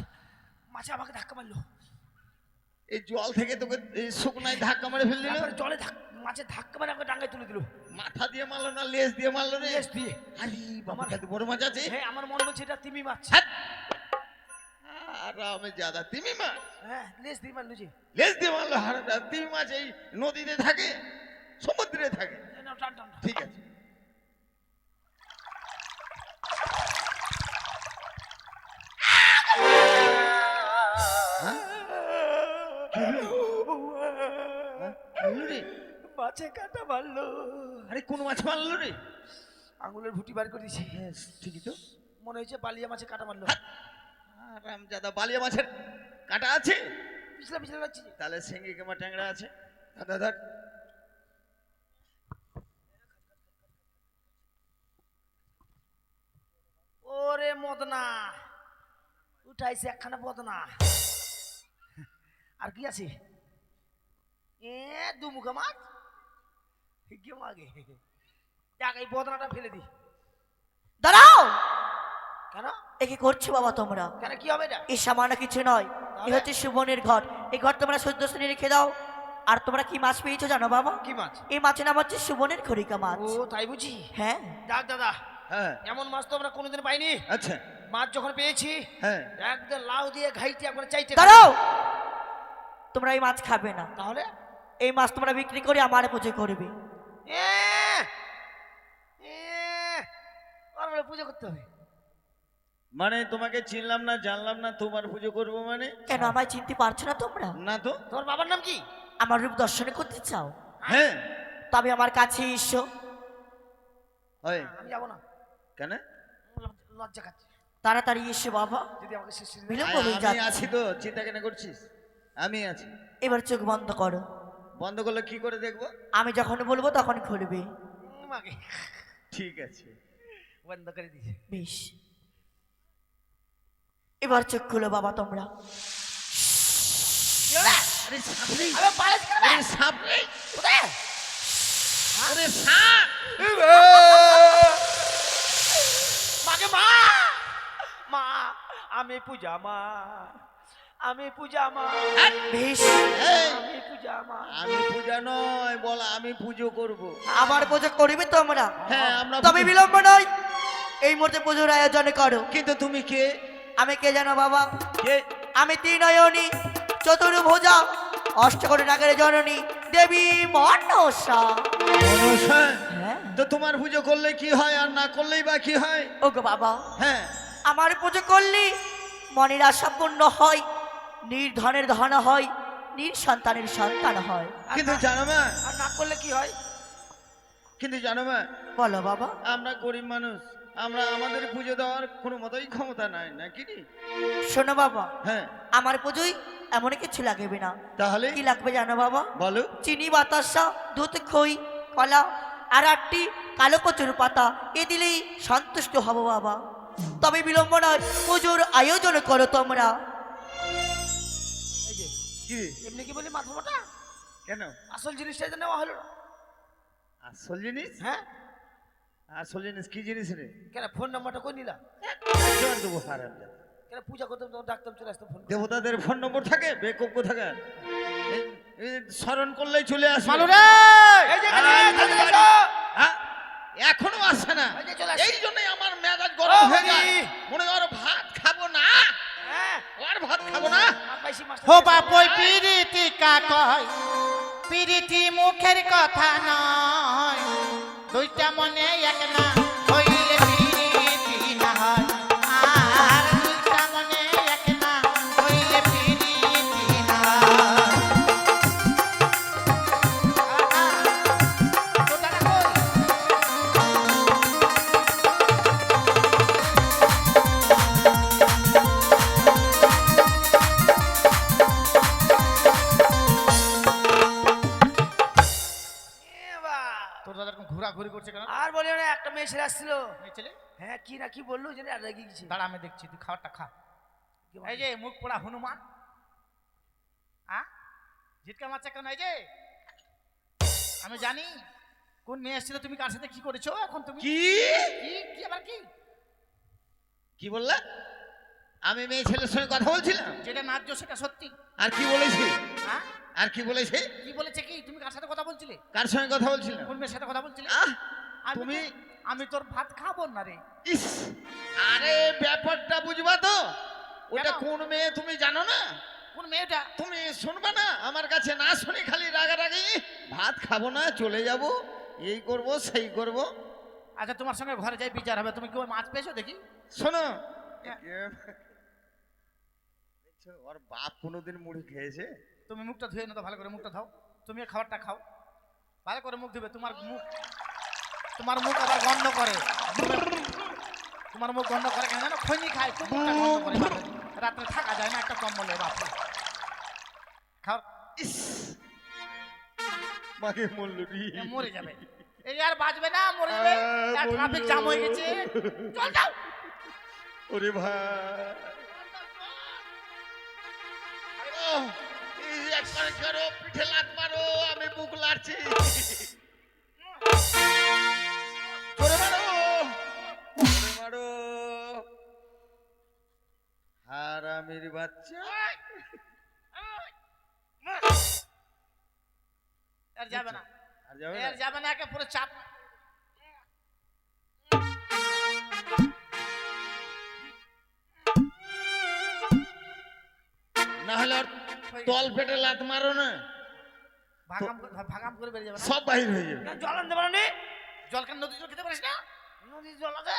মাছে আমাকে ধাক্কা মারলো। এই জল থেকে তোকে এই শুকনায় ধাক্কা মারে ফেল দিল? তারপরে জলে মাছে ধাক্কা মারে আমাকে ডাঙ্গায় তুলে দিল। মাথা দিয়ে মারলো না লেজ দিয়ে মারলো রে? লেজ দিয়ে। আরে বাবা, কাছে বড় মাছ আছে। হ্যাঁ আমার মনে হচ্ছে এটা তিমি মাছ। হাত! আরামে জাদা তিমি মাছ হ্যাঁ লেজ দিয়ে মারলো যে। লেজ দিয়ে মারলো। হারাটা তিমি মাছ এই নদীতে থাকে, সমুদ্রে থাকে। এই নাও, টান টান টান। ঠিক আছে। হ্যাঁ? কি হলো রে? মাছে কাটা মারলো। আরে কোন মাছ মারলো রে? আঙুলের ভুটি বার করে দিয়েছে। হ্যাঁ ঠিকই তো। মনে হয়েছে বালিয়া মাছে কাটা মারলো। আরাম জাদা বালিয়া মাছের কাঁটা আছে? পিছলা পিছলা লাগছে যে। তাহলে সিঙ্গি কিংবা ট্যাংরা আছে। ধর ধর। ওরে মদনা, উঠাইছে একখানা বদনা। আর কি আছে? দুমুখা মাছ। কি মাগে? দেখ এই বদনাটা ফেলে দি। দাঁড়াও, কেন? এ কি করছো বাবা তোমরা? কেন কি হবে এটা? এই সামান্য কিছু নয়, এ হচ্ছে সুবনের ঘর। এই ঘর তোমরা সদ্য শ্রেণী রেখে দাও। আর তোমরা কি মাছ পেয়েছো জানো বাবা? কি মাছ? এই মাছের নাম হচ্ছে সুবনের খরিকা মাছ। ও তাই বুঝি। হ্যাঁ, দেখ দাদা, হ্যাঁ এমন মাছ তো আমরা কোনোদিন পাইনি। আচ্ছা। মাছ যখন পেয়েছি হ্যাঁ একদম লাউ দিয়ে ঘাইতে একবার চাইতে। দাঁড়াও, তোমরা এই মাছ খাবে না। তাহলে এই মাছ তোমরা বিক্রি করে আমার পুজো করবে। পুজো করতে হবে। মানে তোমাকে চিনলাম না, জানলাম না, তোমার পুজো করবো মানে? কেন আমায় চিনতে পারছো না তোমরা? না তো। তোর বাবার নাম কি? আমার রূপ দর্শন করতে চাও? হ্যাঁ তবে আমার কাছে এসো। হয়। আমি যাবো না, কেন? লজ্জা খাচ্ছি। তাড়াতাড়ি এসো বাবা, যদি আমাকে শেষ বিলম্ব হয়ে আমি যাচ্ছে। আছি তো, চিন্তা কেন করছিস? আমি আছি। এবার চোখ বন্ধ করো, বন্ধ করলে কি করে দেখবো? আমি যখন বলবো তখন খুলবে। মাগে ঠিক আছে। বন্ধ করে দিয়েছে। বেশ, এবার চোখ খুলো বাবা তোমরা। আরে সাপ রে! আরে পালাস কেন? আরে সাপ রে! কোথায়? আরে সাপ! মাগে মা, মা আমি পূজা মা, আমি পূজা মা, বেশ, এই, আমি পূজা মা। আমি পূজা নয়, বল আমি পুজো করব। আবার পুজো করবে তোমরা? হ্যাঁ আমরা তবে পুজো- বিলম্ব নয়, এই মুহূর্তে পুজোর আয়োজন করো। কিন্তু তুমি কে? আমি কে জানো বাবা? কে? আমি ত্রিনয়নী, চতুর্ভুজা, অষ্টকোটি নাগের জননী দেবী মনসা। মনসা? হ্যাঁ, তো তোমার পুজো করলে কি হয় আর না করলেই বা কি হয়? ওগো বাবা, হ্যাঁ আমার পুজো করলে মনের আশা পূর্ণ হয়, নির্ধনের ধন হয়, নিঃসন্তানের সন্তান হয়। কিন্তু জানো মা, আর না করলে কি হয়? কিন্তু জানো মা, বলো বাবা। আমরা গরিব মানুষ, আমরা আমাদের পুজো দেওয়ার কোনো মতোই ক্ষমতা নাই নাকি রে? শোনো বাবা, হ্যাঁ আমার পুজোয় এমন কিছু লাগবে না। তাহলে কি লাগবে জানো বাবা? বলো। চিনি, বাতাসা, দুধ, খই, কলা আর 8টি কালো কচুর পাতা এ দিলেই সন্তুষ্ট হব বাবা। তবে বিলম্ব নয়, পুজোর আয়োজন করো তোমরা। এই যে কি রে? এমনি কি বলি মাথা মোটা, কেন? আসল জিনিসটা তো নেওয়া হলো না। আসল জিনিস? হ্যাঁ আসল জিনিস কি জিনিস রে? কেন ফোন নাম্বারটা কই নিলা? জোয়ান দেবো হারাম জাদা। কেন পূজা করতাম তখন ডাকতাম, চলে আসতাম ফোন। দেবতাদের ফোন নম্বর থাকে, বেকুব থাকে, স্মরণ করলেই চলে আসবে। মালু রে, এই যে এখানে, আয়, তাড়াতাড়ি আয়, এসো। হ্যাঁ? এখনো আসে না। এই যে চলে আসছে। এই জন্যই আমার মেজাজ গরম ও হয়ে যায়। হরি। মনে হয় ওর ভাত খাবো না, হ্যাঁ ওর ভাত খাবো না। আর পাইছি মাস্টার। হো বাপই পিরিতি কাকয়, পিরিতি মুখের কথা নয়, দুইটা মনে এক না হইলে পিরিতি না হয়, আর দুইটা মনে এক না হইলে পিরিতি না হয়। তোর টাকা কই? এ বাবা। তোর দাদা এরকম ঘোরাঘুরি করছে কেন? আর বলিও না, একটা মেয়ে ছেলে আসছিল। এই ছেলে, হ্যাঁ কি না কি বললো জানি, আর রেগে গেছি। দাঁড়া আমি দেখছি, তুই খাবারটা খা। কি বলে? এই যে মুখ পোড়া হনুমান, ঝিটকা মারছে কেন? এই যে আমি জানি কোন মেয়ে এসেছিল, তুমি কার সাথে কি করেছো এখন তুমি? কি কি কি আবার কি? কি বললা? আমি মেয়ে ছেলের সঙ্গে কথা বলছিলাম। যেটা ন্যায্য সেটা সত্যি। আর কি বলেছে? হ্যাঁ, আর কি বলেছে? কি বলেছে কি? তুমি কার সাথে কথা বলছিলে? কার সঙ্গে কথা বলছিলাম? কোন মেয়ের সাথে কথা বলছিলে? আহ, আমি তুমি- আমি তোর ভাত খাবো না রে। ইস, আরে ব্যাপারটা বুঝবা তো? ওটা কেন? কোন মেয়ে তুমি জানো না? কোন মেয়েটা? তুমি শুনবা না আমার কাছে, না শুনে খালি রাগারাগি, ভাত খাবো না, চলে যাব, এই করব সেই করব। আচ্ছা তোমার সঙ্গে ঘরে যাই, বিচার হবে। তুমি কি ওই মাছ পেয়েছো দেখি? শোনো, হ্যাঁ। দেখছো, ওর বাপ কোনোদিন মুড়ি খেয়েছে? তুমি মুখটা ধুয়ে নাও তো, ভালো করে মুখটা ধাও। তুমি এই খাবারটা খাও, ভালো করে মুখ ধুবে। তোমার মুখ আবার গন্ধ করে। তোমার মুখ গন্ধ করে কেন জানো? খৈনি খায়, খুব মুখটা গন্ধ করে বাপরে। রাত্রে থাকা যায় না একটা কম্বলে বাপরে। খাও, ইস, মাকে মরল রে। এ মরে যাবে। এই আর বাঁচবে না, মরে যাবে। ট্রাফিক জ্যাম হয়ে গেছে, চল যাও। ওরে ভাই, এই একবার করো, পিঠে লাত মারো, আমি বুক লাড়ছি। জোরে মারো, জোরে মারো, হারামির বাচ্চা। আর যাবে না, আর যাবে আর না? যাবে না, একে পুরো চাপ। না হলে ওর তল পেটে লাত মারো না, ভাগাম করে বেরিয়ে যাবে না। সব বাহির হয়ে যাবে। জল আনতে পারো নি? জল কেন? নদী জল খেতে পারিস না? নদীর জল আছে?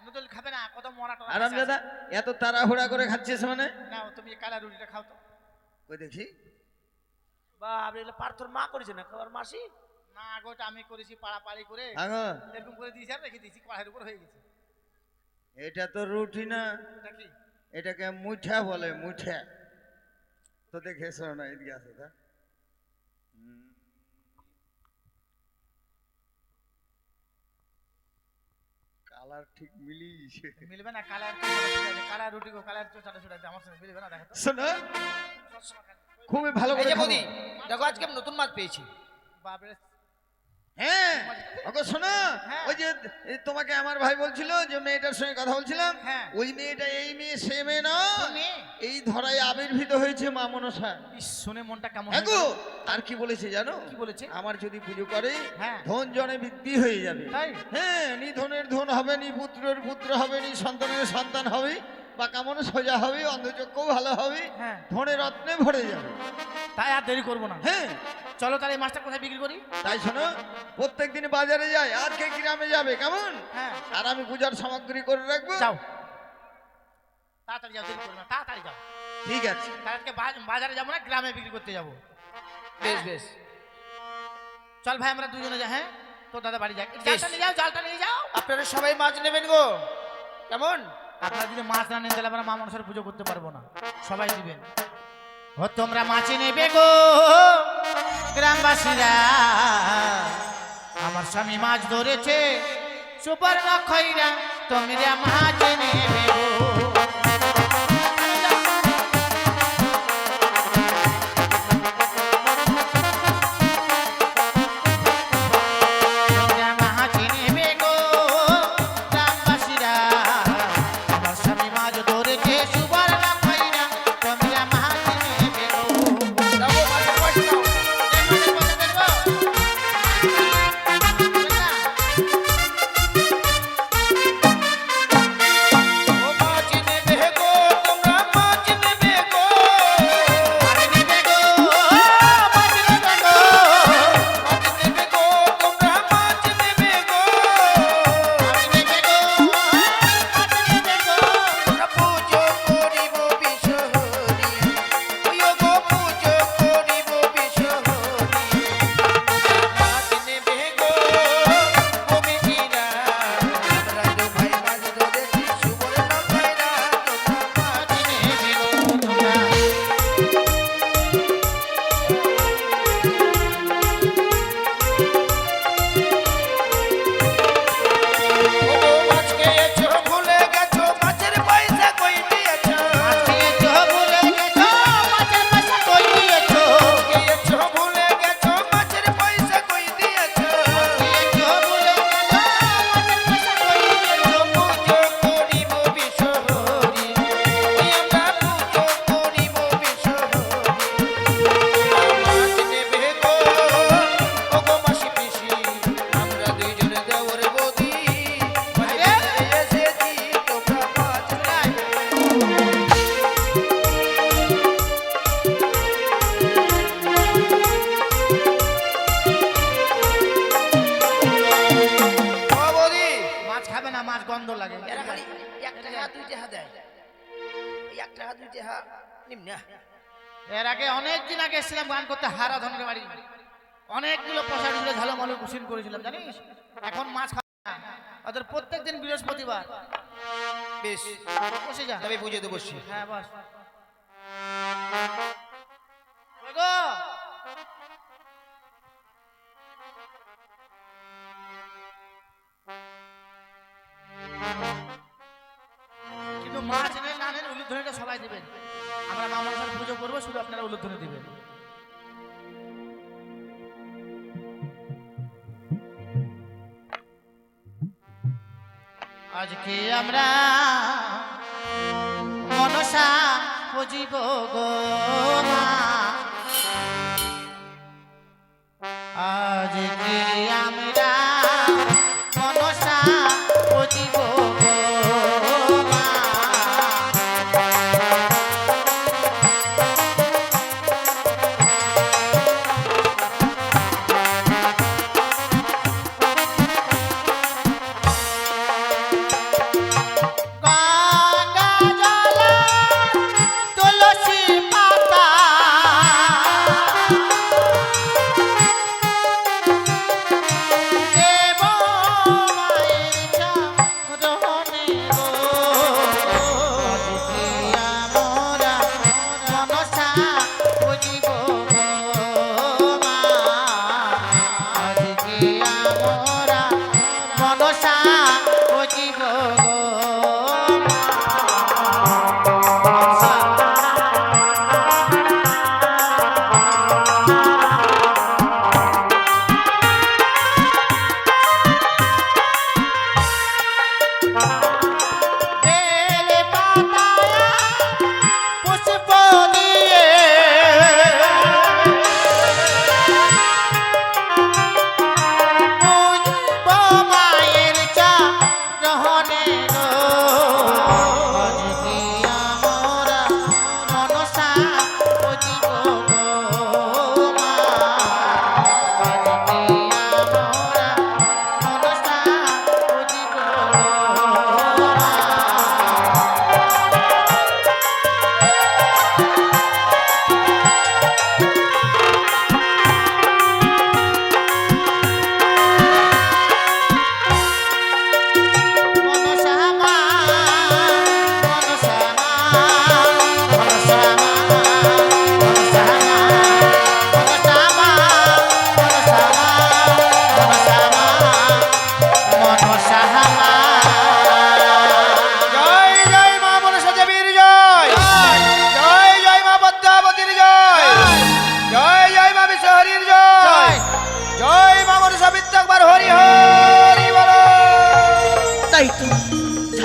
নদী জল খাবে না, কত মরা টরা আরাম আছে। দাদা, এত তাড়াহুড়া করে খাচ্ছিস মানে? না, তুমি এই কালা রুটিটা খাও তো। কই দেখি। বাপ রে, পার তোর মা করেছে না, খাবার মাসি? না গোটা আমি করেছি পাড়াপাড়ি করে, আগো, এরকম করে দিয়েছি আর রেখে দিয়েছি, কড়াইয়ের উপর হয়ে গেছে। এটা তো রুটি না, এটা কি? এটাকে মুঠা বলে, মুঠা। তো দেখে এসো না, এদিকে আসো তা। কালার ঠিক মিলিয়েছে। মিলবে না, কালা রুটি গো, কালার চোটাটা চোটাতে আমার সঙ্গে মিলবে না, দেখো তো। শোনো, খুবই ভালো এই করে যে খাবো। বৌদি, দেখো আজকে আমি নতুন মাছ পেয়েছি। বাপরে, হ্যাঁ, ওগো শোনো, হ্যাঁ। ওই যে এই তোমাকে আমার ভাই বলছিল যে মেয়েটার সঙ্গে কথা বলছিলাম, হ্যাঁ। ওই মেয়েটা এই মেয়ে সে মেয়ে না, কোন মেয়ে? এই ধরায় আবির্ভূত হয়েছে মা মনসা। ইস, শুনে মনটা কেমন হ্যাঁ হয়ে গো, গেল। আর কি বলেছে জানো? কি বলেছে? আমার যদি পুজো করে, হ্যাঁ। ধন জনে বৃদ্ধি হয়ে যাবে। তাই? হ্যাঁ, নি ধনের ধন হবে, নি পুত্রের পুত্র হবে, নি সন্তানের সন্তান হবে, বা কেমন সোজা হবে, অন্ধচক্ষু ভালো হবে, হ্যাঁ। ধনে রত্নে ভরে যাবে। তাই আর দেরি করবো না, হ্যাঁ, চলো তাহলে এই মাছটা কোথায় বিক্রি করি? তাই শোনো, প্রত্যেক দিন বাজারে যাই, আজকে গ্রামে যাবে কেমন? হ্যাঁ, আর আমি পূজার সামগ্রী করে রাখবো। যাও। তাড়াতাড়ি যাও, দেরি করো না, তাড়াতাড়ি যাও। ঠিক আছে। কালকে বাজারে যাবো না, গ্রামে বিক্রি করতে যাবো। বেশ বেশ। চল ভাই আমরা দুজনে যাই। হ্যাঁ, তোর দাদা বাড়ি যাক। জালটা নিয়ে যাও, জালটা নিয়ে যাও। আপনারা সবাই মাছ নেবেন গো, কেমন? আপনারা যদি মাছ না নেন তাহলে আমরা মা মনসার পুজো করতে পারবো না। সবাই দিবেন। ও তোমরা মাছ নেবে গো গ্রামবাসীরা, আমার স্বামী মাছ ধরেছে সুবর্ণ খৈরা, তোমরা মাছ নেবে গো। তোমরা মাছ নেবে গো গ্রামবাসীরা, আমার স্বামী মাছ ধরেছে সুবর্ণ খৈরা, তোমরা মাছ নেবে গো। যাবো, মাছের পয়সা দাও। ও মাছ নেবে গো, তোমরা মাছ নেবে গো। মাছ নেবে গো, তোমরা মাছ নেবে গো। আমরা পুজো করিব বিশ্বহরি, ওইও গো পুজো করিব বিশ্বহরি। মাছ নেবে গো কমিটিরা, আমরা দু ভাই মাছ ধরেছি সুবর্ণ খৈরা, তোমরা মাছ নেবে গো। ও মাছ খেয়েছো ভুলে গেছো, মাছের পয়সা কই দিয়েছো? খেয়েছো ভুলে গেছো, মাছের পয়সা কই দিয়েছো? পুজো করিব বিশ্বহরি, ওই আমরা পুজো করিব বিশ্বহরি। মাছ নেবে গো, ও গো মাসি পিসি, আমরা দুইজনে দেওর বৌদি, মাঝে এসেছি, তোমরা মাছ নেবে। ও বৌদি, মাছ খাবে না, মাছ গন্ধ লাগে। এরা খালি এক টাকা দুই টাকা দেয়, এই এক টাকা দুই টাকা নিম্না। এর আগে অনেক দিন আগে এসেছিলাম গান করতে হারা ধনের বাড়ি, অনেকগুলো পয়সা দিলে ঝালমালো কুশিন করেছিলাম জানিস। এখন মাছ খাবে না, ওদের প্রত্যেকদিন বৃহস্পতিবার। বেশ, বসে যা। তবে পুজোতে বসছি। হ্যাঁ বস। ওই গো, কিন্তু মাছ নেন না নেন উলুধ্বনিটা সবাই দিবেন। আমরা মা মনসার পুজো করবো, শুধু আপনারা উলুধ্বনি দিবেন। আজকে আমরা মনসা পুজিব গো মা, আজকে আমরা মনসা পুজিব গো মা। গঙ্গা জল তুলসী পাতা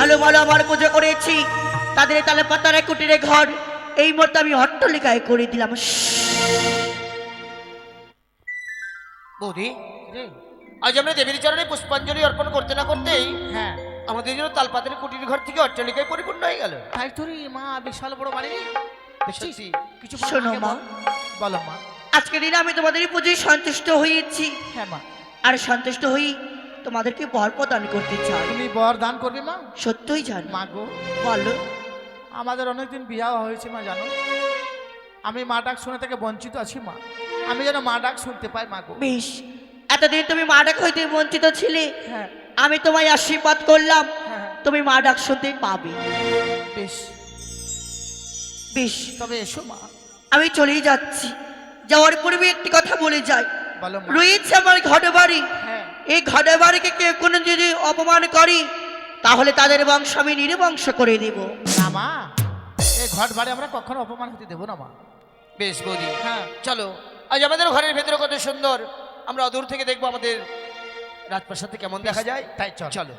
ভালো ভালো আমার পুজো করেছি, তাদের তালে পাতারে কুটিরে ঘর এই মুহূর্তে আমি অট্টালিকায় করে দিলাম। বৌদি, রে, আজ আমরা দেবীর চরণে পুষ্পাঞ্জলি অর্পণ করতে না করতেই হ্যাঁ আমাদের জন্য তালপাতের কুটির ঘর থেকে অট্টালিকায় পরিপূর্ণ হয়ে গেল। তাই তোর মা বিশাল বড় বাড়ি দেখছিস? সত্যি। কিছু শোনো মা, বলো মা। আজকের দিনে আমি তোমাদের এই পুজোয় সন্তুষ্ট হয়েছি, হ্যাঁ মা, আর সন্তুষ্ট হই তোমাদেরকে বর প্রদান করতে চাই। তুমি বর দান করবে মা? সত্যই জানো? মা গো, বলো। আমাদের অনেকদিন বিবাহ হয়েছে মা, জানো আমি মা ডাক শুনে থেকে বঞ্চিত আছি মা, আমি যেন মা ডাক শুনতে পাই মা গো। বেশ, এতদিন তুমি মা ডাক হইতে বঞ্চিত ছিলে, হ্যাঁ আমি তোমায় আশীর্বাদ করলাম হ্যাঁ তুমি মা ডাক শুনতে পাবে। বেশ, বেশ, তবে এসো মা। আমি চলেই যাচ্ছি, যাওয়ার পূর্বে একটি কথা বলে যাই। বলো মা। রয়েছে আমার ঘরে বাড়ি, হ্যাঁ এই ঘরে বাড়িকে কেউ কোনো যদি অপমান করি তাহলে তাদের বংশ আমি নির্বংশ করে দেব। না মা, এই ঘট বাড়ি আমরা কখনো অপমান হতে দেবো না মা। বেশ বৌদি, হ্যাঁ চলো আজ আমাদের ঘরের ভেতরে কত সুন্দর, আমরা দূর থেকে দেখবো আমাদের রাজপ্রাসাদে কেমন দেখা যায়। তাই চল। চলো।